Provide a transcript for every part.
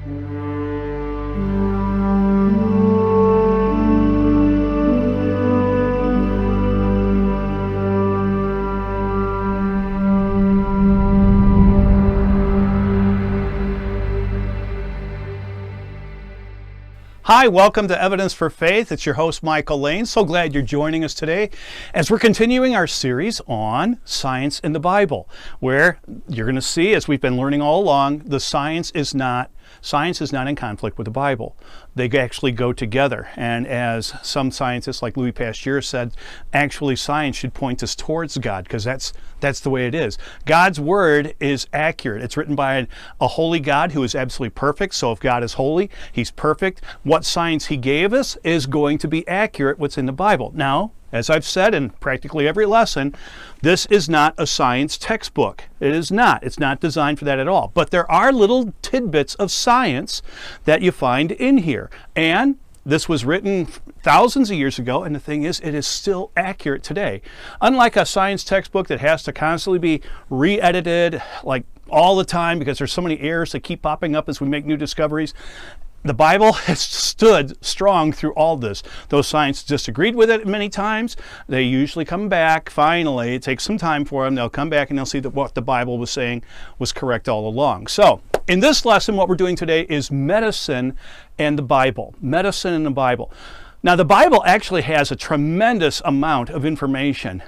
Hi, welcome to Evidence for Faith. It's your host, Michael Lane. So glad you're joining us today as we're continuing our series on science in the Bible, where you're going to see, as we've been learning all along, the science is not in conflict with the Bible. They actually go together. And as some scientists like Louis Pasteur said, actually science should point us towards God, because that's the way it is. God's word is accurate. It's written by a holy God who is absolutely perfect. So if God is holy, he's perfect. What science he gave us is going to be accurate, what's in the Bible. Now, as I've said in practically every lesson, this is not a science textbook. It is not. It's not designed for that at all. But there are little tidbits of science that you find in here. And this was written thousands of years ago, and the thing is, it is still accurate today. Unlike a science textbook that has to constantly be re-edited, like all the time, because there's so many errors that keep popping up as we make new discoveries, the Bible has stood strong through all this. Those scientists disagreed with it many times. They usually come back, finally. It takes some time for them. They'll come back and they'll see that what the Bible was saying was correct all along. So, in this lesson, what we're doing today is medicine and the Bible. Medicine and the Bible. Now, the Bible actually has a tremendous amount of information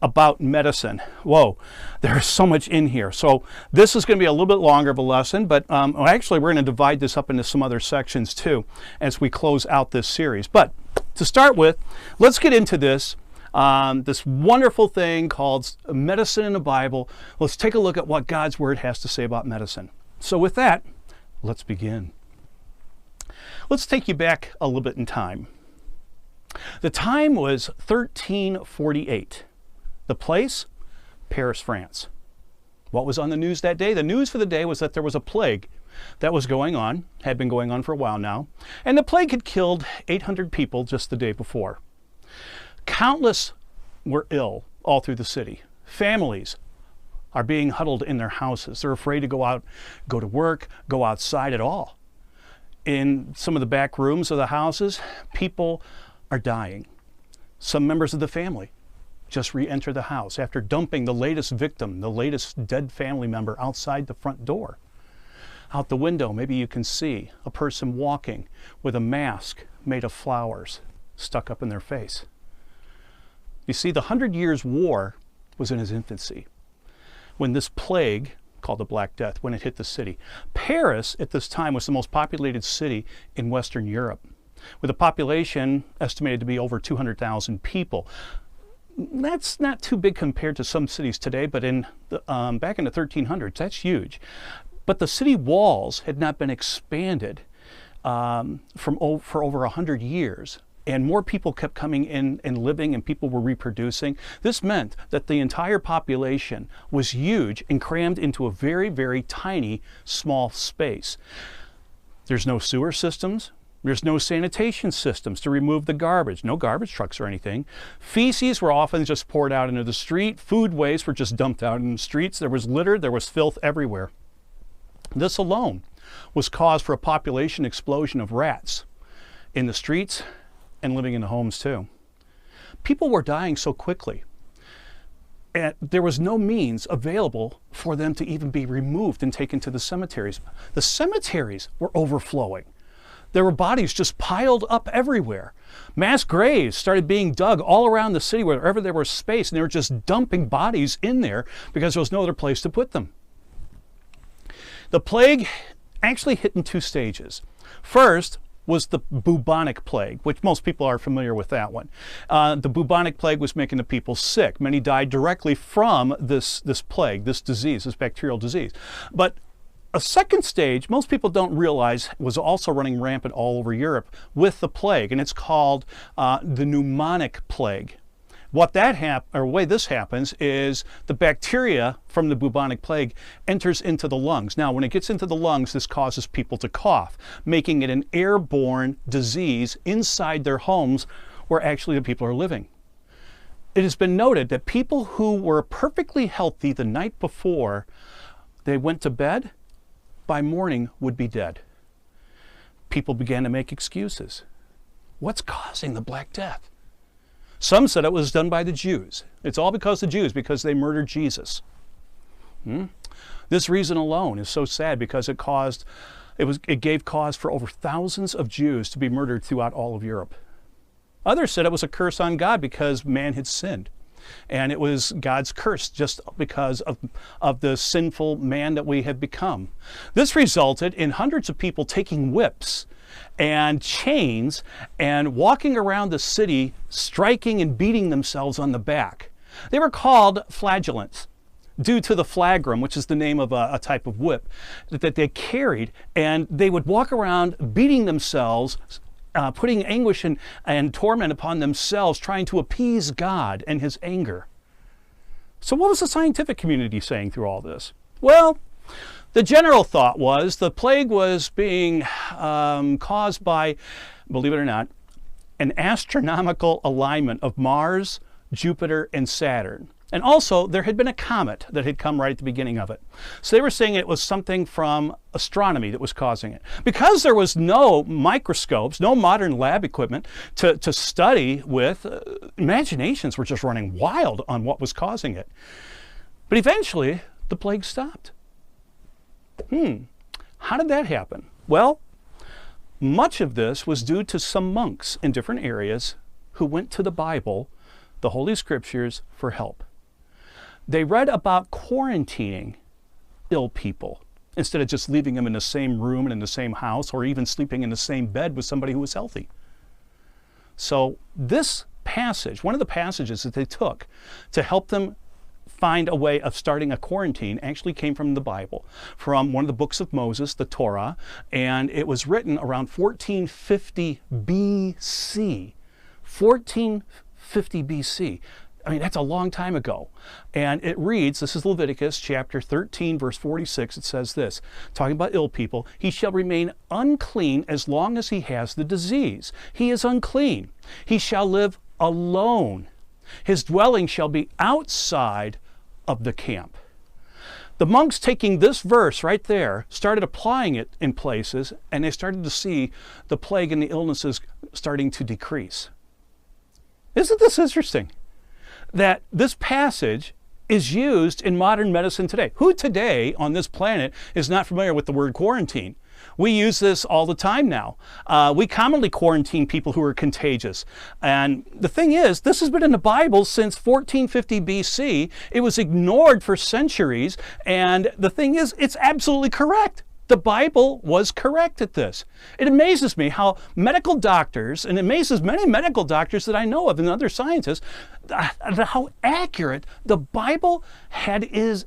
about medicine. Whoa, there is so much in here. So this is going to be a little bit longer of a lesson, but actually we're going to divide this up into some other sections too as we close out this series. But to start with, let's get into this wonderful thing called medicine in the Bible. Let's take a look at what God's word has to say about medicine. So with that, let's begin. Let's take you back a little bit in time. The time was 1348. The place? Paris, France. What was on the news that day? The news for the day was that there was a plague that was going on, had been going on for a while now, and the plague had killed 800 people just the day before. Countless were ill all through the city. Families are being huddled in their houses. They're afraid to go out, go to work, go outside at all. In some of the back rooms of the houses, people are dying. Some members of the family just re-enter the house after dumping the latest victim, the latest dead family member outside the front door. Out the window, maybe you can see a person walking with a mask made of flowers stuck up in their face. You see, the 100 Years' War was in its infancy when this plague, called the Black Death, when it hit the city. Paris, at this time, was the most populated city in Western Europe, with a population estimated to be over 200,000 people. That's not too big compared to some cities today, but back in the 1300s, that's huge. But the city walls had not been expanded for over 100 years, and more people kept coming in and living, and people were reproducing. This meant that the entire population was huge and crammed into a very, very tiny, small space. There's no sewer systems. There's no sanitation systems to remove the garbage, no garbage trucks or anything. Feces were often just poured out into the street. Food waste were just dumped out in the streets. There was litter, there was filth everywhere. This alone was cause for a population explosion of rats in the streets and living in the homes too. People were dying so quickly, and there was no means available for them to even be removed and taken to the cemeteries. The cemeteries were overflowing. There were bodies just piled up everywhere. Mass graves started being dug all around the city wherever there was space, and they were just dumping bodies in there because there was no other place to put them. The plague actually hit in two stages. First was the bubonic plague, which most people are familiar with that one. The bubonic plague was making the people sick. Many died directly from this plague, this disease, this bacterial disease. But a second stage, most people don't realize, was also running rampant all over Europe with the plague, and it's called the pneumonic plague. The way this happens is the bacteria from the bubonic plague enters into the lungs. Now, when it gets into the lungs, this causes people to cough, making it an airborne disease inside their homes where actually the people are living. It has been noted that people who were perfectly healthy the night before they went to bed, by morning would be dead. people began to make excuses. What's causing the Black Death? Some said it was done by the Jews. It's all because of the Jews, because they murdered Jesus. This reason alone is so sad because it gave cause for over thousands of Jews to be murdered throughout all of Europe. Others said it was a curse on God because man had sinned. And it was God's curse just because of the sinful man that we have become. This resulted in hundreds of people taking whips and chains and walking around the city, striking and beating themselves on the back. They were called flagellants due to the flagrum, which is the name of a type of whip that they carried, and they would walk around beating themselves, putting anguish and torment upon themselves, trying to appease God and his anger. So what was the scientific community saying through all this? Well, the general thought was the plague was being caused by, believe it or not, an astronomical alignment of Mars, Jupiter, and Saturn. And also, there had been a comet that had come right at the beginning of it. So they were saying it was something from astronomy that was causing it. Because there was no microscopes, no modern lab equipment to study with, imaginations were just running wild on what was causing it. But eventually, the plague stopped. How did that happen? Well, much of this was due to some monks in different areas who went to the Bible, the Holy Scriptures, for help. They read about quarantining ill people instead of just leaving them in the same room and in the same house or even sleeping in the same bed with somebody who was healthy. So this passage, one of the passages that they took to help them find a way of starting a quarantine, actually came from the Bible, from one of the books of Moses, the Torah, and it was written around 1450 BC. 1450 BC. I mean, that's a long time ago. And it reads, this is Leviticus chapter 13, verse 46. It says this, talking about ill people, he shall remain unclean as long as he has the disease. He is unclean. He shall live alone. His dwelling shall be outside of the camp. The monks, taking this verse right there, started applying it in places, and they started to see the plague and the illnesses starting to decrease. Isn't this interesting? That this passage is used in modern medicine today. Who today on this planet is not familiar with the word quarantine? We use this all the time now. We commonly quarantine people who are contagious. And the thing is, this has been in the Bible since 1450 BC. It was ignored for centuries. And the thing is, it's absolutely correct. The Bible was correct at this. It amazes me how medical doctors, and it amazes many medical doctors that I know of and other scientists, how accurate the Bible has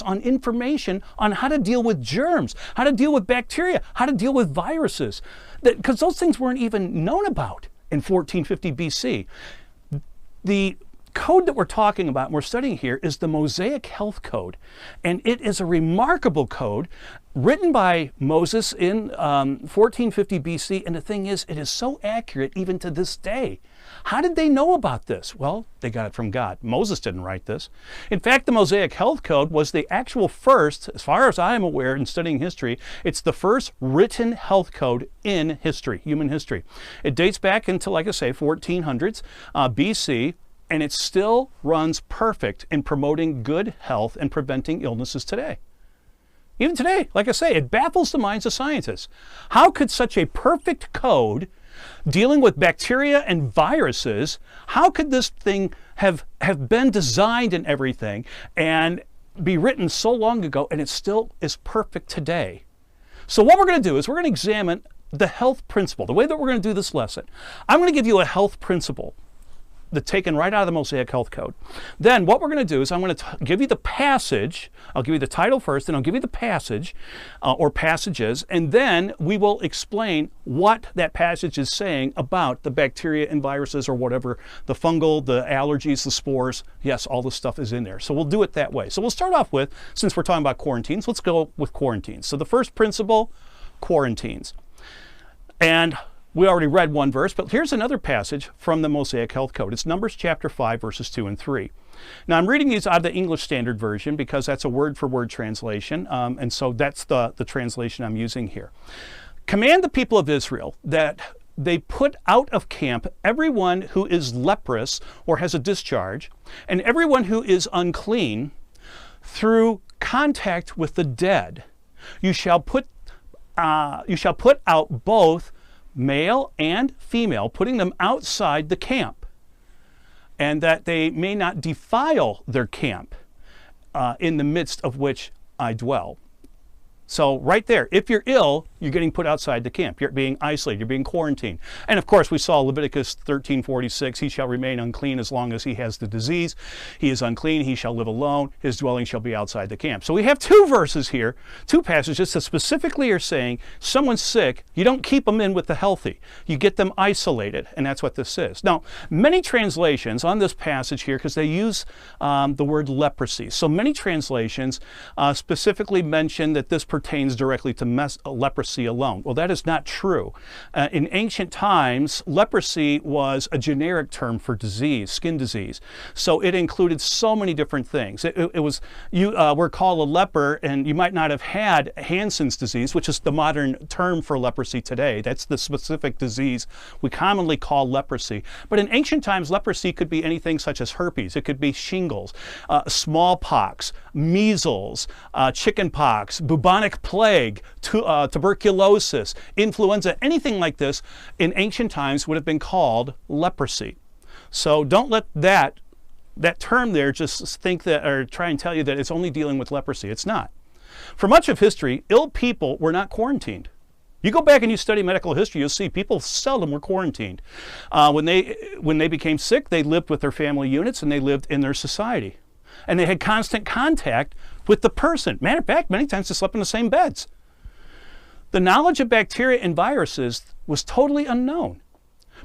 on information on how to deal with germs, how to deal with bacteria, how to deal with viruses, because those things weren't even known about in 1450 BC. The code that we're talking about and we're studying here is the Mosaic Health Code, and it is a remarkable code written by Moses in 1450 BC, and the thing is, it is so accurate even to this day. How did they know about this? Well, they got it from God. Moses didn't write this. In fact, the Mosaic Health Code was the actual first, as far as I am aware in studying history, it's the first written health code in history, human history. It dates back into, like I say, 1400s BC, and it still runs perfect in promoting good health and preventing illnesses today. Even today, like I say, it baffles the minds of scientists. How could such a perfect code dealing with bacteria and viruses, how could this thing have been designed and everything and be written so long ago and it still is perfect today? So what we're going to do is we're going to examine the health principle, the way that we're going to do this lesson. I'm going to give you a health principle that's taken right out of the Mosaic Health Code. Then what we're going to do is I'm going to give you the passage. I'll give you the title first, then I'll give you the passage or passages, and then we will explain what that passage is saying about the bacteria and viruses or whatever, the fungal, the allergies, the spores. Yes, all this stuff is in there. So we'll do it that way. So we'll start off with, since we're talking about quarantines, let's go with quarantines. So the first principle, quarantines. And we already read one verse, but here's another passage from the Mosaic Health Code. It's Numbers chapter 5, verses 2 and 3. Now, I'm reading these out of the English Standard Version because that's a word-for-word translation, and so that's the translation I'm using here. Command the people of Israel that they put out of camp everyone who is leprous or has a discharge, and everyone who is unclean through contact with the dead. You shall put out both male and female, putting them outside the camp, and that they may not defile their camp in the midst of which I dwell. So right there, if you're ill, you're getting put outside the camp. You're being isolated. You're being quarantined. And of course, we saw Leviticus 13:46, he shall remain unclean as long as he has the disease. He is unclean. He shall live alone. His dwelling shall be outside the camp. So we have two verses here, two passages that specifically are saying someone's sick, you don't keep them in with the healthy. You get them isolated, and that's what this is. Now, many translations on this passage here, because they use the word leprosy. So many translations specifically mention that this pertains directly to leprosy alone. Well, that is not true. In ancient times, leprosy was a generic term for disease, skin disease. So it included so many different things. It was, you were called a leper, and you might not have had Hansen's disease, which is the modern term for leprosy today. That's the specific disease we commonly call leprosy. But in ancient times, leprosy could be anything such as herpes. It could be shingles, smallpox, measles, chickenpox, bubonic plague, tuberculosis, influenza, anything like this in ancient times would have been called leprosy. So don't let that term there just think that, or try and tell you that it's only dealing with leprosy. It's not. For much of history, ill people were not quarantined. You go back and you study medical history, you'll see people seldom were quarantined. When they became sick, they lived with their family units and they lived in their society. And they had constant contact with the person. Matter of fact, many times they slept in the same beds. The knowledge of bacteria and viruses was totally unknown.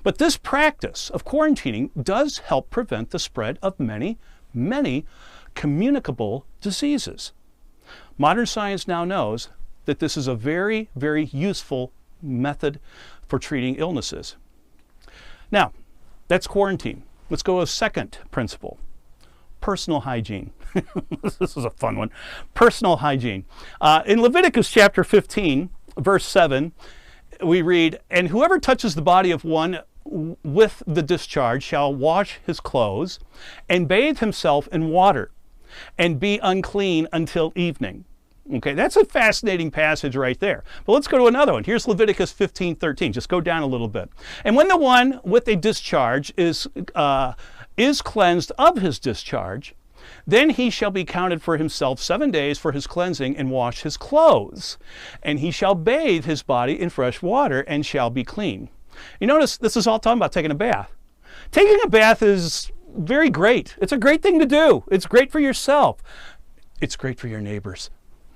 But this practice of quarantining does help prevent the spread of many, many communicable diseases. Modern science now knows that this is a very, very useful method for treating illnesses. Now, that's quarantine. Let's go to a second principle. Personal hygiene. This is a fun one. Personal hygiene. In Leviticus chapter 15, verse 7, we read, "And whoever touches the body of one with the discharge shall wash his clothes and bathe himself in water and be unclean until evening." Okay, that's a fascinating passage right there. But let's go to another one. Here's Leviticus 15:13. Just go down a little bit. "And when the one with a discharge is cleansed of his discharge, then he shall be counted for himself 7 days for his cleansing and wash his clothes. And he shall bathe his body in fresh water and shall be clean." You notice this is all talking about taking a bath. Taking a bath is very great. It's a great thing to do. It's great for yourself. It's great for your neighbors.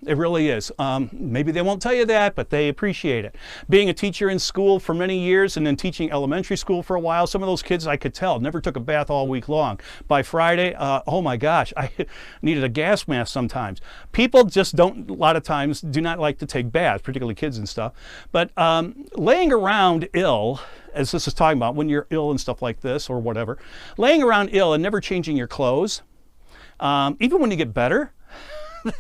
It really is. Maybe they won't tell you that, but they appreciate it. Being a teacher in school for many years and then teaching elementary school for a while, some of those kids I could tell never took a bath all week long. By Friday, oh my gosh, I needed a gas mask sometimes. People just don't, a lot of times, do not like to take baths, particularly kids and stuff. But laying around ill, as this is talking about, when you're ill and stuff like this or whatever, laying around ill and never changing your clothes, even when you get better,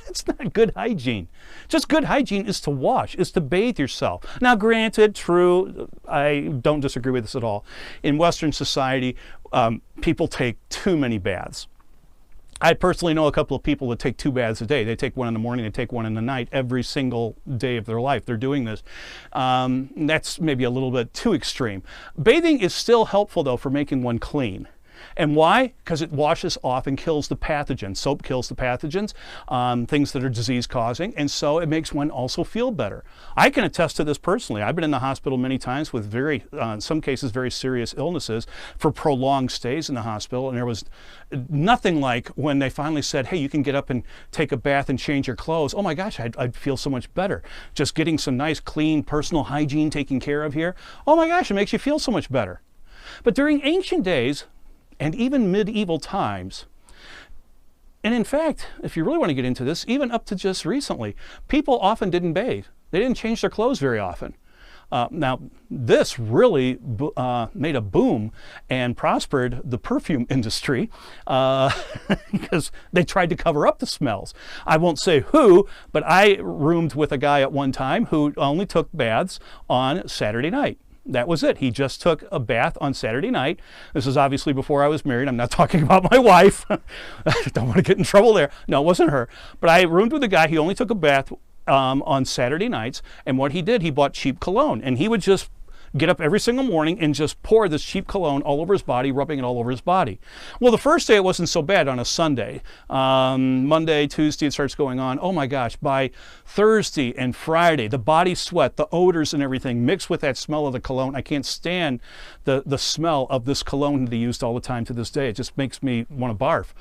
that's not good hygiene. Just good hygiene is to wash, is to bathe yourself. Now, granted, true, I don't disagree with this at all. In Western society, people take too many baths. I personally know a couple of people that take 2 baths a day. They take one in the morning, they take one in the night every single day of their life. They're doing this. That's maybe a little bit too extreme. Bathing is still helpful, though, for making one clean. And why? Because it washes off and kills the pathogens. Soap kills the pathogens, things that are disease-causing, and so it makes one also feel better. I can attest to this personally. I've been in the hospital many times with in some cases, very serious illnesses for prolonged stays in the hospital, and there was nothing like when they finally said, "Hey, you can get up and take a bath and change your clothes." Oh my gosh, I'd feel so much better. Just getting some nice, clean, personal hygiene taken care of here. Oh my gosh, it makes you feel so much better. But during ancient days, and even medieval times, and in fact, if you really want to get into this, even up to just recently, people often didn't bathe. They didn't change their clothes very often. Now, this really made a boom and prospered the perfume industry because they tried to cover up the smells. I won't say who, but I roomed with a guy at one time who only took baths on Saturday night. That was it. He just took a bath on Saturday night. This is obviously before I was married. I'm not talking about my wife. I don't want to get in trouble there. No, it wasn't her. But I roomed with a guy. He only took a bath on Saturday nights. And what he did, he bought cheap cologne. And he would just get up every single morning and just pour this cheap cologne all over his body, rubbing it all over his body. Well, the first day it wasn't so bad on a Sunday. Monday, Tuesday, it starts going on. Oh my gosh, by Thursday and Friday, the body sweat, the odors and everything mixed with that smell of the cologne. I can't stand the smell of this cologne that he used all the time to this day. It just makes me want to barf.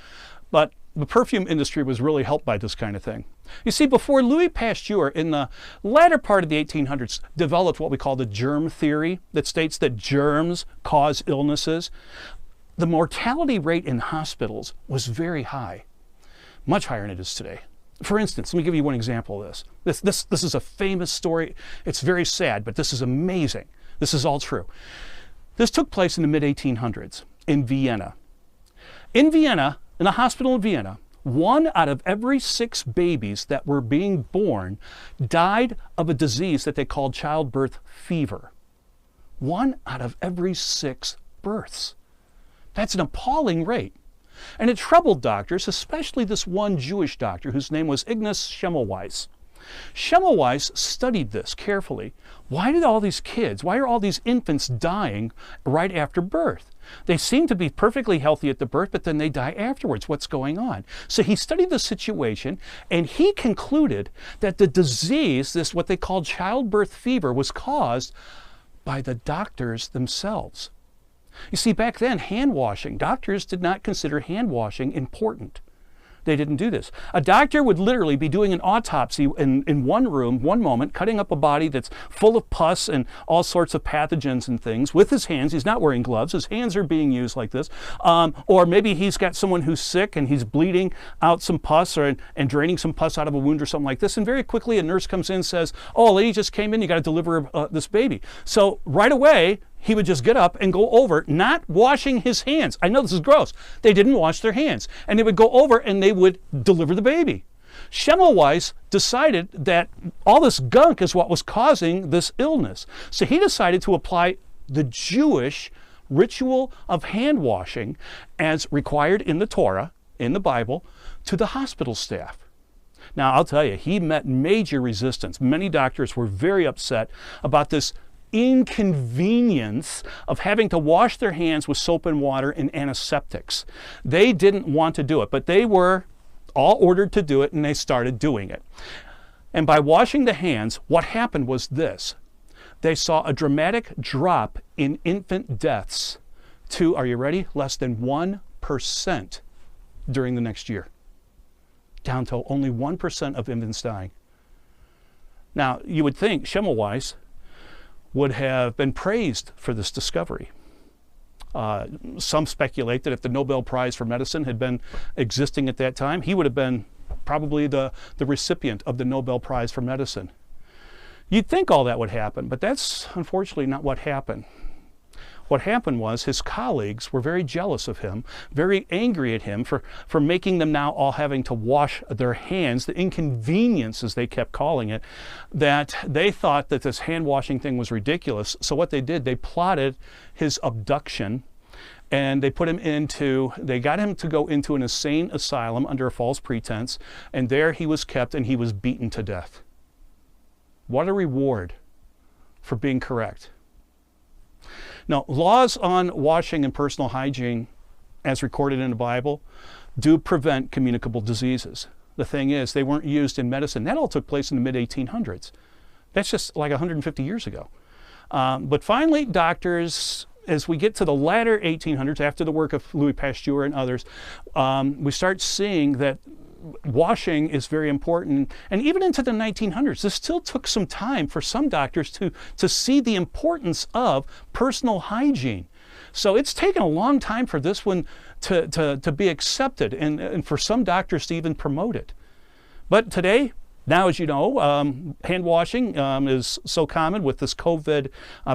But the perfume industry was really helped by this kind of thing. You see, before Louis Pasteur, in the latter part of the 1800s, developed what we call the germ theory that states that germs cause illnesses, the mortality rate in hospitals was very high, much higher than it is today. For instance, let me give you one example of this. This is a famous story. It's very sad, but this is amazing. This is all true. This took place in the mid-1800s in Vienna. In Vienna, in a hospital in Vienna, 1 out of every 6 babies that were being born died of a disease that they called childbirth fever. 1 out of every 6 births. That's an appalling rate. And it troubled doctors, especially this one Jewish doctor whose name was Ignaz Semmelweis. Semmelweis studied this carefully. Why are all these infants dying right after birth? They seem to be perfectly healthy at the birth, but then they die afterwards. What's going on? So he studied the situation, and he concluded that the disease, this what they called childbirth fever, was caused by the doctors themselves. You see, back then, hand washing, doctors did not consider hand washing important. They didn't do this. A doctor would literally be doing an autopsy in one room, one moment, cutting up a body that's full of pus and all sorts of pathogens and things with his hands. He's not wearing gloves. His hands are being used like this. Or maybe he's got someone who's sick and he's bleeding out some pus and draining some pus out of a wound or something like this. And very quickly a nurse comes in and says, oh, a lady just came in, you got to deliver this baby. So right away, he would just get up and go over, not washing his hands. I know this is gross. They didn't wash their hands. And they would go over and they would deliver the baby. Semmelweis decided that all this gunk is what was causing this illness. So he decided to apply the Jewish ritual of hand washing as required in the Torah, in the Bible, to the hospital staff. Now, I'll tell you, he met major resistance. Many doctors were very upset about this inconvenience of having to wash their hands with soap and water and antiseptics. They didn't want to do it, but they were all ordered to do it, and they started doing it. And by washing the hands, what happened was this. They saw a dramatic drop in infant deaths to, are you ready, less than 1% during the next year. Down to only 1% of infants dying. Now, you would think Semmelweis would have been praised for this discovery. Some speculate that if the Nobel Prize for Medicine had been existing at that time, he would have been probably the recipient of the Nobel Prize for Medicine. You'd think all that would happen, but that's unfortunately not what happened. What happened was his colleagues were very jealous of him, very angry at him for making them now all having to wash their hands, the inconvenience, as they kept calling it, that they thought that this hand washing thing was ridiculous. So what they did, they plotted his abduction, and they got him to go into an insane asylum under a false pretense, and there he was kept and he was beaten to death. What a reward for being correct. Now, laws on washing and personal hygiene, as recorded in the Bible, do prevent communicable diseases. The thing is, they weren't used in medicine. That all took place in the mid-1800s. That's just like 150 years ago. But finally, doctors, as we get to the latter 1800s, after the work of Louis Pasteur and others, we start seeing that washing is very important. And even into the 1900s, this still took some time for some doctors to see the importance of personal hygiene. So it's taken a long time for this one to be accepted and for some doctors to even promote it. But today, Now, as you know, hand washing is so common with this COVID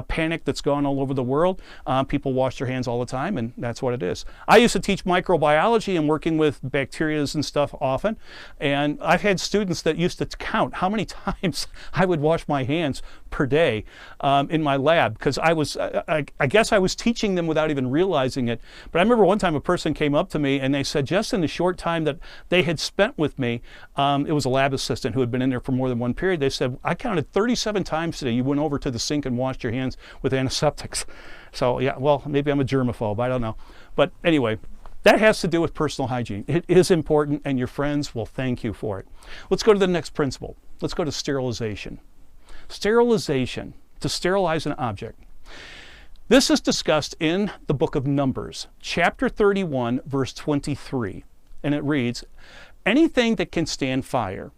panic that's gone all over the world. People wash their hands all the time, and that's what it is. I used to teach microbiology and working with bacteria and stuff often, and I've had students that used to count how many times I would wash my hands per day in my lab, because I guess I was teaching them without even realizing it. But I remember one time a person came up to me and they said just in the short time that they had spent with me, it was a lab assistant who had been in there for more than one period, they said, I counted 37 times today you went over to the sink and washed your hands with antiseptics. So yeah, well, maybe I'm a germaphobe, I don't know. But anyway, that has to do with personal hygiene. It is important, and your friends will thank you for it. Let's go to the next principle. Let's go to sterilization. Sterilization, to sterilize an object. This is discussed in the book of Numbers, chapter 31, verse 23, and it reads, anything that can stand fire,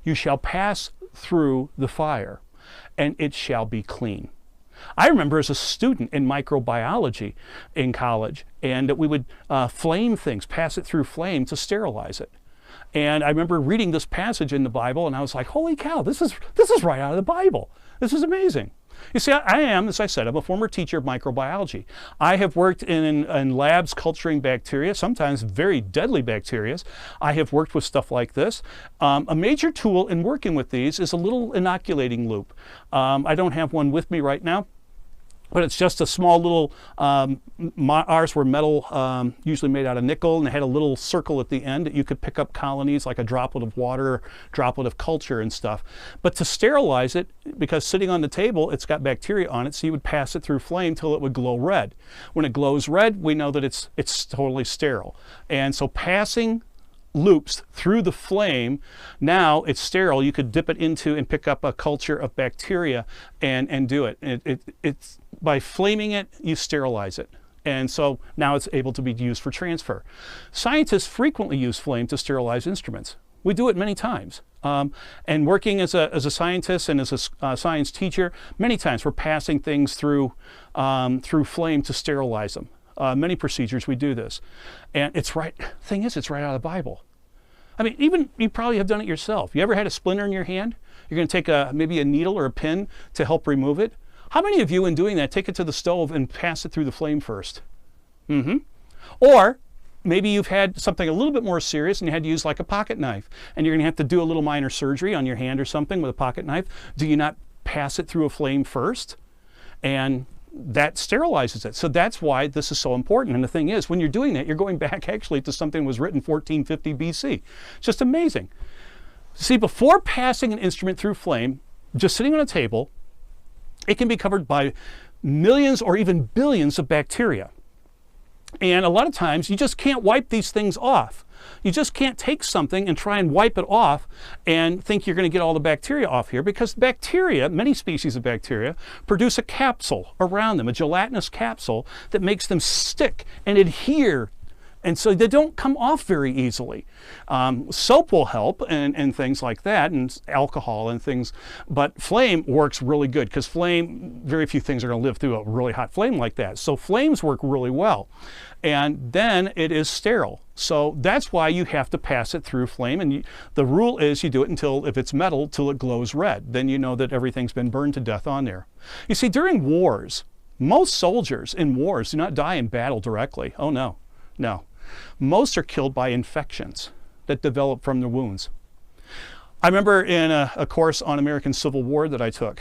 you shall pass through the fire, and it shall be clean. I remember as a student in microbiology in college, and we would flame things, pass it through flame to sterilize it. And I remember reading this passage in the Bible, and I was like, holy cow, this is right out of the Bible. This is amazing. You see, I am, as I said, I'm a former teacher of microbiology. I have worked in labs culturing bacteria, sometimes very deadly bacteria. I have worked with stuff like this. A major tool in working with these is a little inoculating loop. I don't have one with me right now, but it's just a small little, ours were metal, usually made out of nickel, and they had a little circle at the end that you could pick up colonies like a droplet of water, droplet of culture and stuff. But to sterilize it, because sitting on the table, it's got bacteria on it, so you would pass it through flame till it would glow red. When it glows red, we know that it's totally sterile. And so passing loops through the flame, now it's sterile. You could dip it into and pick up a culture of bacteria and do it. It's by flaming it, you sterilize it. And so now it's able to be used for transfer. Scientists frequently use flame to sterilize instruments. We do it many times. And working as a scientist and as a science teacher, many times we're passing things through flame to sterilize them. Many procedures we do this. And it's right, thing is, it's right out of the Bible. I mean, even you probably have done it yourself. You ever had a splinter in your hand? You're going to take maybe a needle or a pin to help remove it. How many of you, in doing that, take it to the stove and pass it through the flame first? Or maybe you've had something a little bit more serious and you had to use like a pocket knife, and you're going to have to do a little minor surgery on your hand or something with a pocket knife. Do you not pass it through a flame first? And that sterilizes it. So that's why this is so important. And the thing is, when you're doing that, you're going back actually to something that was written 1450 BC. It's just amazing. See, before passing an instrument through flame, just sitting on a table, it can be covered by millions or even billions of bacteria. And a lot of times you just can't wipe these things off. You just can't take something and try and wipe it off and think you're going to get all the bacteria off here, because bacteria, many species of bacteria, produce a capsule around them, a gelatinous capsule that makes them stick and adhere. And so they don't come off very easily. Soap will help and things like that, and alcohol and things, but flame works really good, because flame, very few things are going to live through a really hot flame like that. So flames work really well. And then it is sterile. So that's why you have to pass it through flame. And the rule is you do it until, if it's metal, till it glows red. Then you know that everything's been burned to death on there. You see, during wars, most soldiers in wars do not die in battle directly. Oh no, no. Most are killed by infections that develop from the wounds. I remember in a course on American Civil War that I took,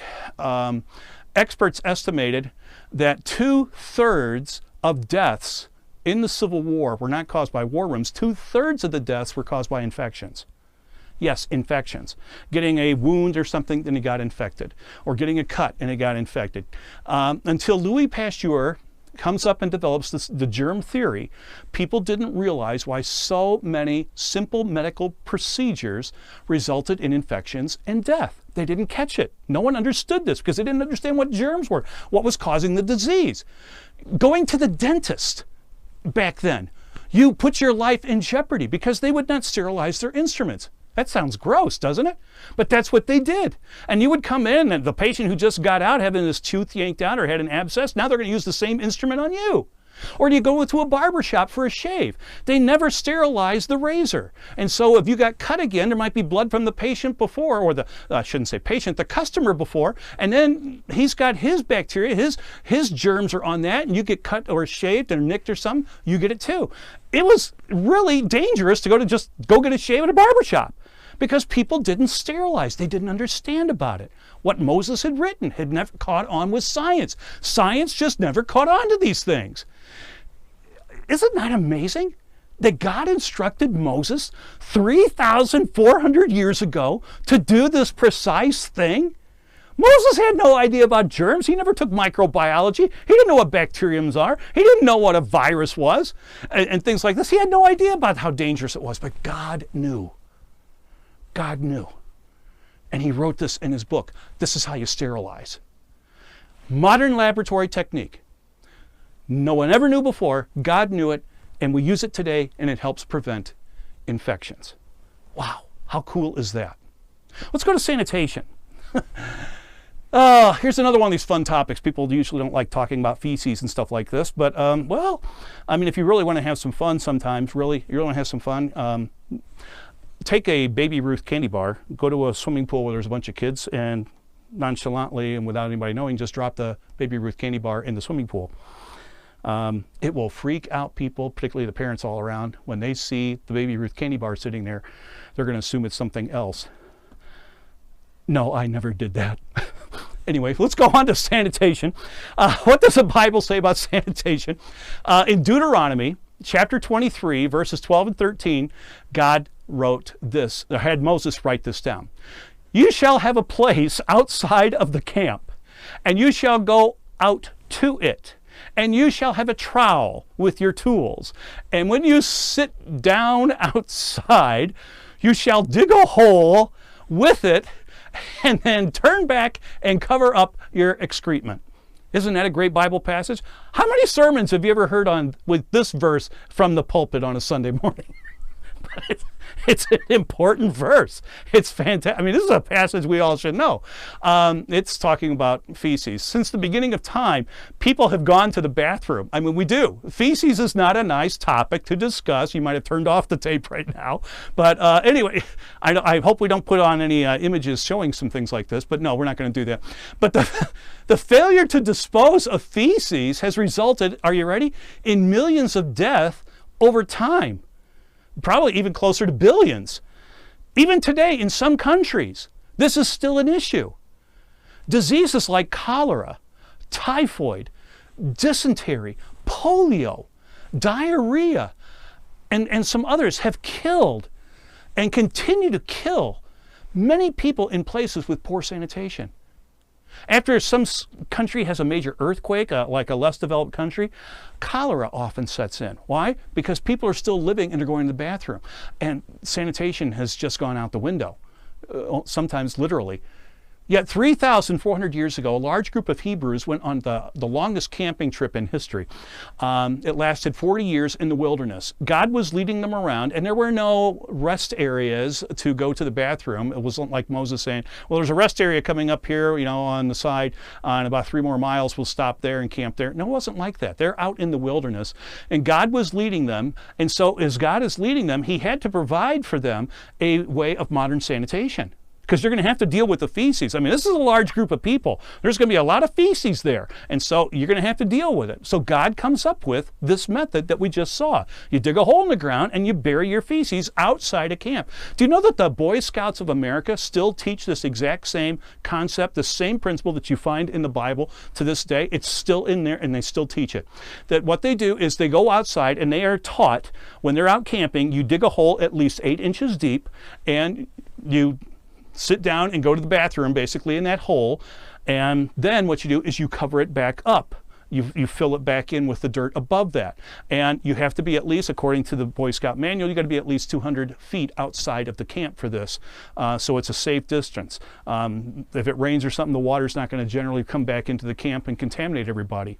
experts estimated that 2/3 of deaths in the Civil War were not caused by war rooms. 2/3 of the deaths were caused by infections. Yes, infections. Getting a wound or something, then it got infected. Or getting a cut and it got infected. Until Louis Pasteur comes up and develops the germ theory, people didn't realize why so many simple medical procedures resulted in infections and death. They didn't catch it. No one understood this because they didn't understand what germs were, what was causing the disease. Going to the dentist back then, you put your life in jeopardy because they would not sterilize their instruments. That sounds gross, doesn't it? But that's what they did. And you would come in, and the patient who just got out having his tooth yanked out or had an abscess, now they're going to use the same instrument on you. Or do you go to a barber shop for a shave? They never sterilize the razor. And so if you got cut again, there might be blood from the patient before, or the, I shouldn't say patient, the customer before, and then he's got his bacteria, his germs are on that, and you get cut or shaved or nicked or something, you get it too. It was really dangerous to just go get a shave at a barber shop, because people didn't sterilize. They didn't understand about it. What Moses had written had never caught on with science. Science just never caught on to these things. Isn't that amazing? That God instructed Moses 3,400 years ago to do this precise thing? Moses had no idea about germs. He never took microbiology. He didn't know what bacteriums are. He didn't know what a virus was and things like this. He had no idea about how dangerous it was, but God knew. God knew. And he wrote this in his book. This is how you sterilize. Modern laboratory technique. No one ever knew before. God knew it, and we use it today, and it helps prevent infections. Wow, how cool is that? Let's go to sanitation. Here's another one of these fun topics. People usually don't like talking about feces and stuff like this, but, well, I mean, if you really want to have some fun sometimes, you really want to have some fun, take a Baby Ruth candy bar, go to a swimming pool where there's a bunch of kids, and nonchalantly and without anybody knowing, just drop the Baby Ruth candy bar in the swimming pool. It will freak out people, particularly the parents all around. When they see the Baby Ruth candy bar sitting there, they're going to assume it's something else. No, I never did that. Anyway, let's go on to sanitation. What does the Bible say about sanitation? In Deuteronomy, chapter 23, verses 12 and 13, God wrote this, or had Moses write this down. You shall have a place outside of the camp, and you shall go out to it. And you shall have a trowel with your tools. And when you sit down outside, you shall dig a hole with it, and then turn back and cover up your excrement. Isn't that a great Bible passage? How many sermons have you ever heard with this verse from the pulpit on a Sunday morning? It's an important verse. It's fantastic. I mean, this is a passage we all should know. It's talking about feces. Since the beginning of time, people have gone to the bathroom. I mean, we do. Feces is not a nice topic to discuss. You might have turned off the tape right now. But anyway, I hope we don't put on any images showing some things like this. But no, we're not going to do that. But the failure to dispose of feces has resulted, are you ready, in millions of deaths over time. Probably even closer to billions. Even today, in some countries, this is still an issue. Diseases like cholera, typhoid, dysentery, polio, diarrhea, and some others have killed and continue to kill many people in places with poor sanitation. After some country has a major earthquake, like a less developed country, cholera often sets in. Why? Because people are still living and they're going to the bathroom. And sanitation has just gone out the window, sometimes literally. Yet 3,400 years ago, a large group of Hebrews went on the longest camping trip in history. It lasted 40 years in the wilderness. God was leading them around, and there were no rest areas to go to the bathroom. It wasn't like Moses saying, well, there's a rest area coming up here, on the side, on about 3 more miles, we'll stop there and camp there. No, it wasn't like that. They're out in the wilderness, and God was leading them, and so as God is leading them, He had to provide for them a way of modern sanitation. Because you're going to have to deal with the feces. I mean, this is a large group of people. There's going to be a lot of feces there. And so you're going to have to deal with it. So God comes up with this method that we just saw. You dig a hole in the ground and you bury your feces outside a camp. Do you know that the Boy Scouts of America still teach this exact same concept, the same principle that you find in the Bible to this day? It's still in there and they still teach it. That what they do is they go outside and they are taught when they're out camping, you dig a hole at least 8 inches deep and you sit down and go to the bathroom basically in that hole, and then what you do is you cover it back up. You fill it back in with the dirt above that. And you have to be at least, according to the Boy Scout manual, you got to be at least 200 feet outside of the camp for this. So it's a safe distance. If it rains or something, the water's not going to generally come back into the camp and contaminate everybody.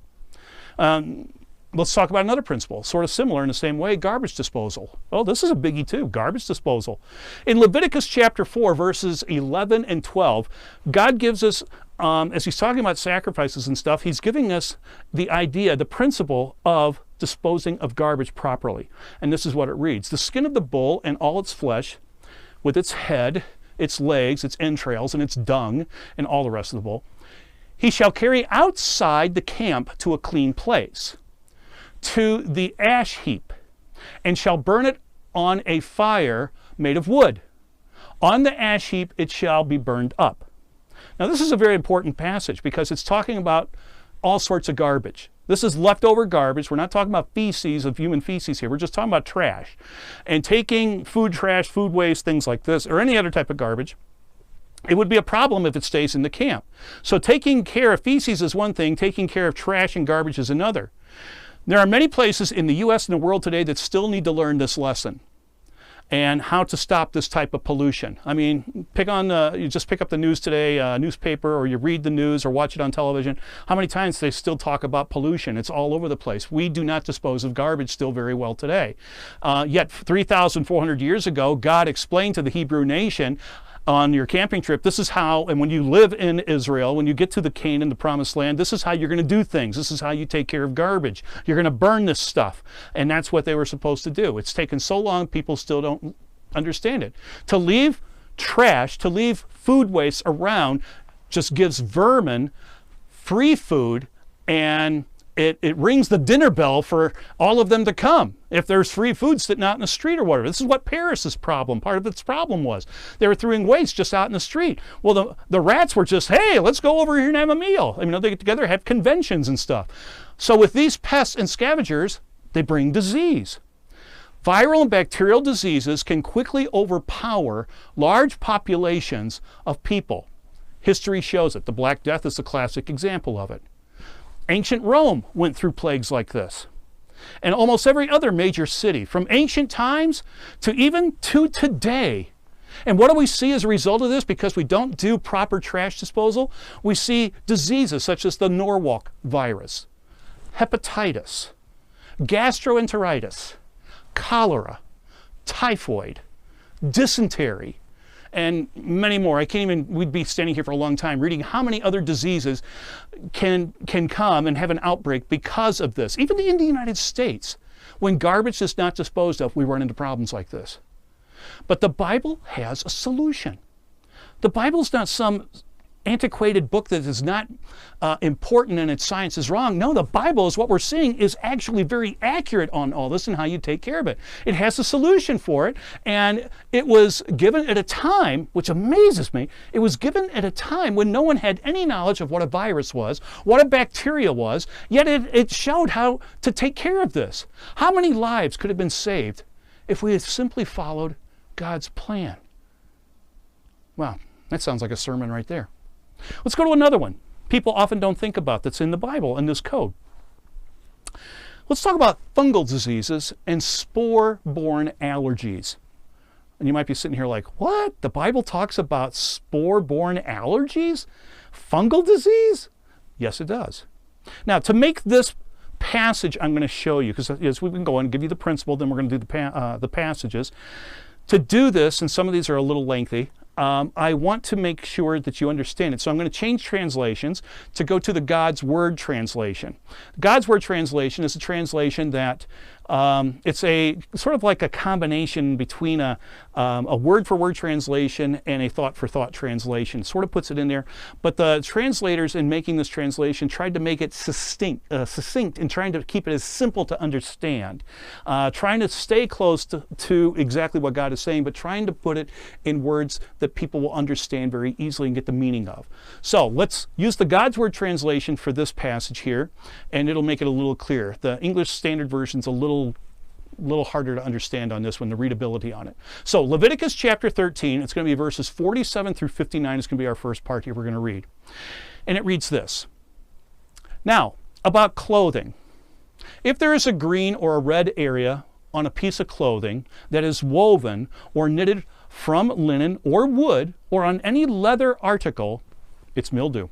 Let's talk about another principle, sort of similar in the same way, garbage disposal. Oh, this is a biggie too, garbage disposal. In Leviticus chapter 4, verses 11 and 12, God gives us, as He's talking about sacrifices and stuff, He's giving us the idea, the principle of disposing of garbage properly. And this is what it reads. The skin of the bull and all its flesh, with its head, its legs, its entrails, and its dung, and all the rest of the bull, he shall carry outside the camp to a clean place, to the ash heap, and shall burn it on a fire made of wood. On the ash heap it shall be burned up. Now this is a very important passage because it's talking about all sorts of garbage. This is leftover garbage. We're not talking about feces of human feces here. We're just talking about trash. And taking food trash, food waste, things like this, or any other type of garbage, it would be a problem if it stays in the camp. So taking care of feces is one thing, taking care of trash and garbage is another. There are many places in the US and the world today that still need to learn this lesson and how to stop this type of pollution. I mean, you just pick up the news today, newspaper, or you read the news or watch it on television. How many times they still talk about pollution? It's all over the place. We do not dispose of garbage still very well today. Yet 3,400 years ago, God explained to the Hebrew nation on your camping trip, this is how, and when you live in Israel, when you get to the Canaan, the promised land, this is how you're going to do things. This is how you take care of garbage. You're going to burn this stuff. And that's what they were supposed to do. It's taken so long, people still don't understand it. To leave trash, to leave food waste around just gives vermin free food, and it rings the dinner bell for all of them to come if there's free food sitting out in the street or whatever. This is what Paris's problem, part of its problem was. They were throwing waste just out in the street. Well, the rats were just, hey, let's go over here and have a meal. I mean, they get together, have conventions and stuff. So with these pests and scavengers, they bring disease. Viral and bacterial diseases can quickly overpower large populations of people. History shows it. The Black Death is a classic example of it. Ancient Rome went through plagues like this. And almost every other major city, from ancient times to even to today. And what do we see as a result of this? Because we don't do proper trash disposal, we see diseases such as the Norwalk virus, hepatitis, gastroenteritis, cholera, typhoid, dysentery, and many more. We'd be standing here for a long time reading how many other diseases can come and have an outbreak because of this. Even in the United States, when garbage is not disposed of, we run into problems like this. But the Bible has a solution. The Bible's not some antiquated book that is not important and its science is wrong. No, the Bible is what we're seeing is actually very accurate on all this and how you take care of it. It has a solution for it, and it was given at a time, which amazes me, it was given at a time when no one had any knowledge of what a virus was, what a bacteria was, yet it showed how to take care of this. How many lives could have been saved if we had simply followed God's plan? Wow, that sounds like a sermon right there. Let's go to another one. People often don't think about that's in the Bible, in this code. Let's talk about fungal diseases and spore-borne allergies. And you might be sitting here like, what? The Bible talks about spore-borne allergies? Fungal disease? Yes, it does. Now, to make this passage I'm going to show you, because as we can go on and give you the principle, then we're going to do the passages. To do this, and some of these are a little lengthy, I want to make sure that you understand it. So I'm going to change translations to go to the God's Word translation. God's Word translation is a translation that it's a sort of like a combination between a word-for-word translation and a thought-for-thought translation. It sort of puts it in there. But the translators in making this translation tried to make it succinct and trying to keep it as simple to understand. Trying to stay close to exactly what God is saying, but trying to put it in words that people will understand very easily and get the meaning of. So let's use the God's Word translation for this passage here, and it'll make it a little clearer. The English Standard Version's a little harder to understand on this one, the readability on it. So Leviticus chapter 13, it's going to be verses 47 through 59. It's going to be our first part here we're going to read. And it reads this. Now, about clothing. If there is a green or a red area on a piece of clothing that is woven or knitted from linen or wood or on any leather article, it's mildew.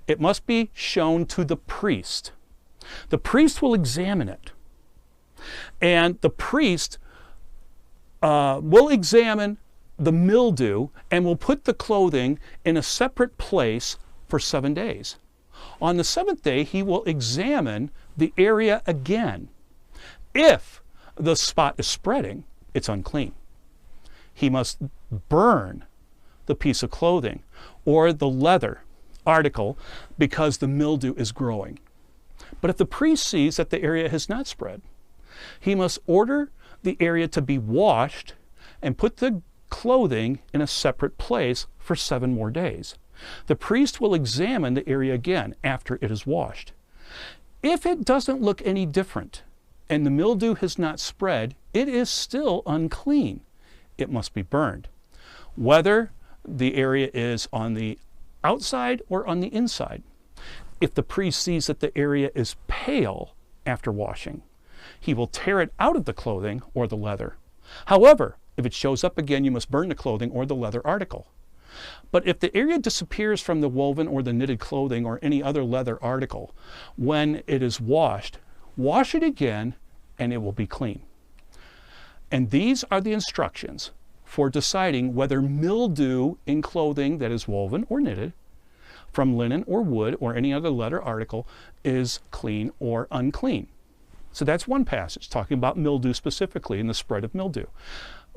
It must be shown to the priest. The priest will examine it. And the priest will examine the mildew and will put the clothing in a separate place for 7 days. On the seventh day, he will examine the area again. If the spot is spreading, it's unclean. He must burn the piece of clothing or the leather article because the mildew is growing. But if the priest sees that the area has not spread, he must order the area to be washed and put the clothing in a separate place for 7 more days. The priest will examine the area again after it is washed. If it doesn't look any different and the mildew has not spread, it is still unclean. It must be burned. Whether the area is on the outside or on the inside. If the priest sees that the area is pale after washing, he will tear it out of the clothing or the leather. However, if it shows up again, you must burn the clothing or the leather article. But if the area disappears from the woven or the knitted clothing or any other leather article, when it is washed, wash it again and it will be clean. And these are the instructions for deciding whether mildew in clothing that is woven or knitted from linen or wood or any other leather article is clean or unclean. So that's one passage talking about mildew specifically and the spread of mildew.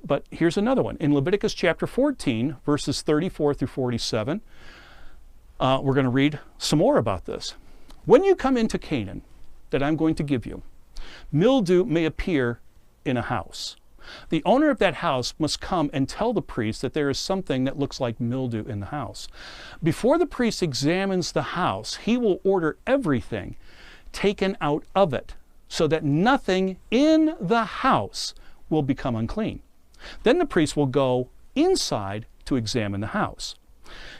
But here's another one. In Leviticus chapter 14, verses 34 through 47, we're going to read some more about this. When you come into Canaan that I'm going to give you, mildew may appear in a house. The owner of that house must come and tell the priest that there is something that looks like mildew in the house. Before the priest examines the house, he will order everything taken out of it so that nothing in the house will become unclean. Then the priest will go inside to examine the house.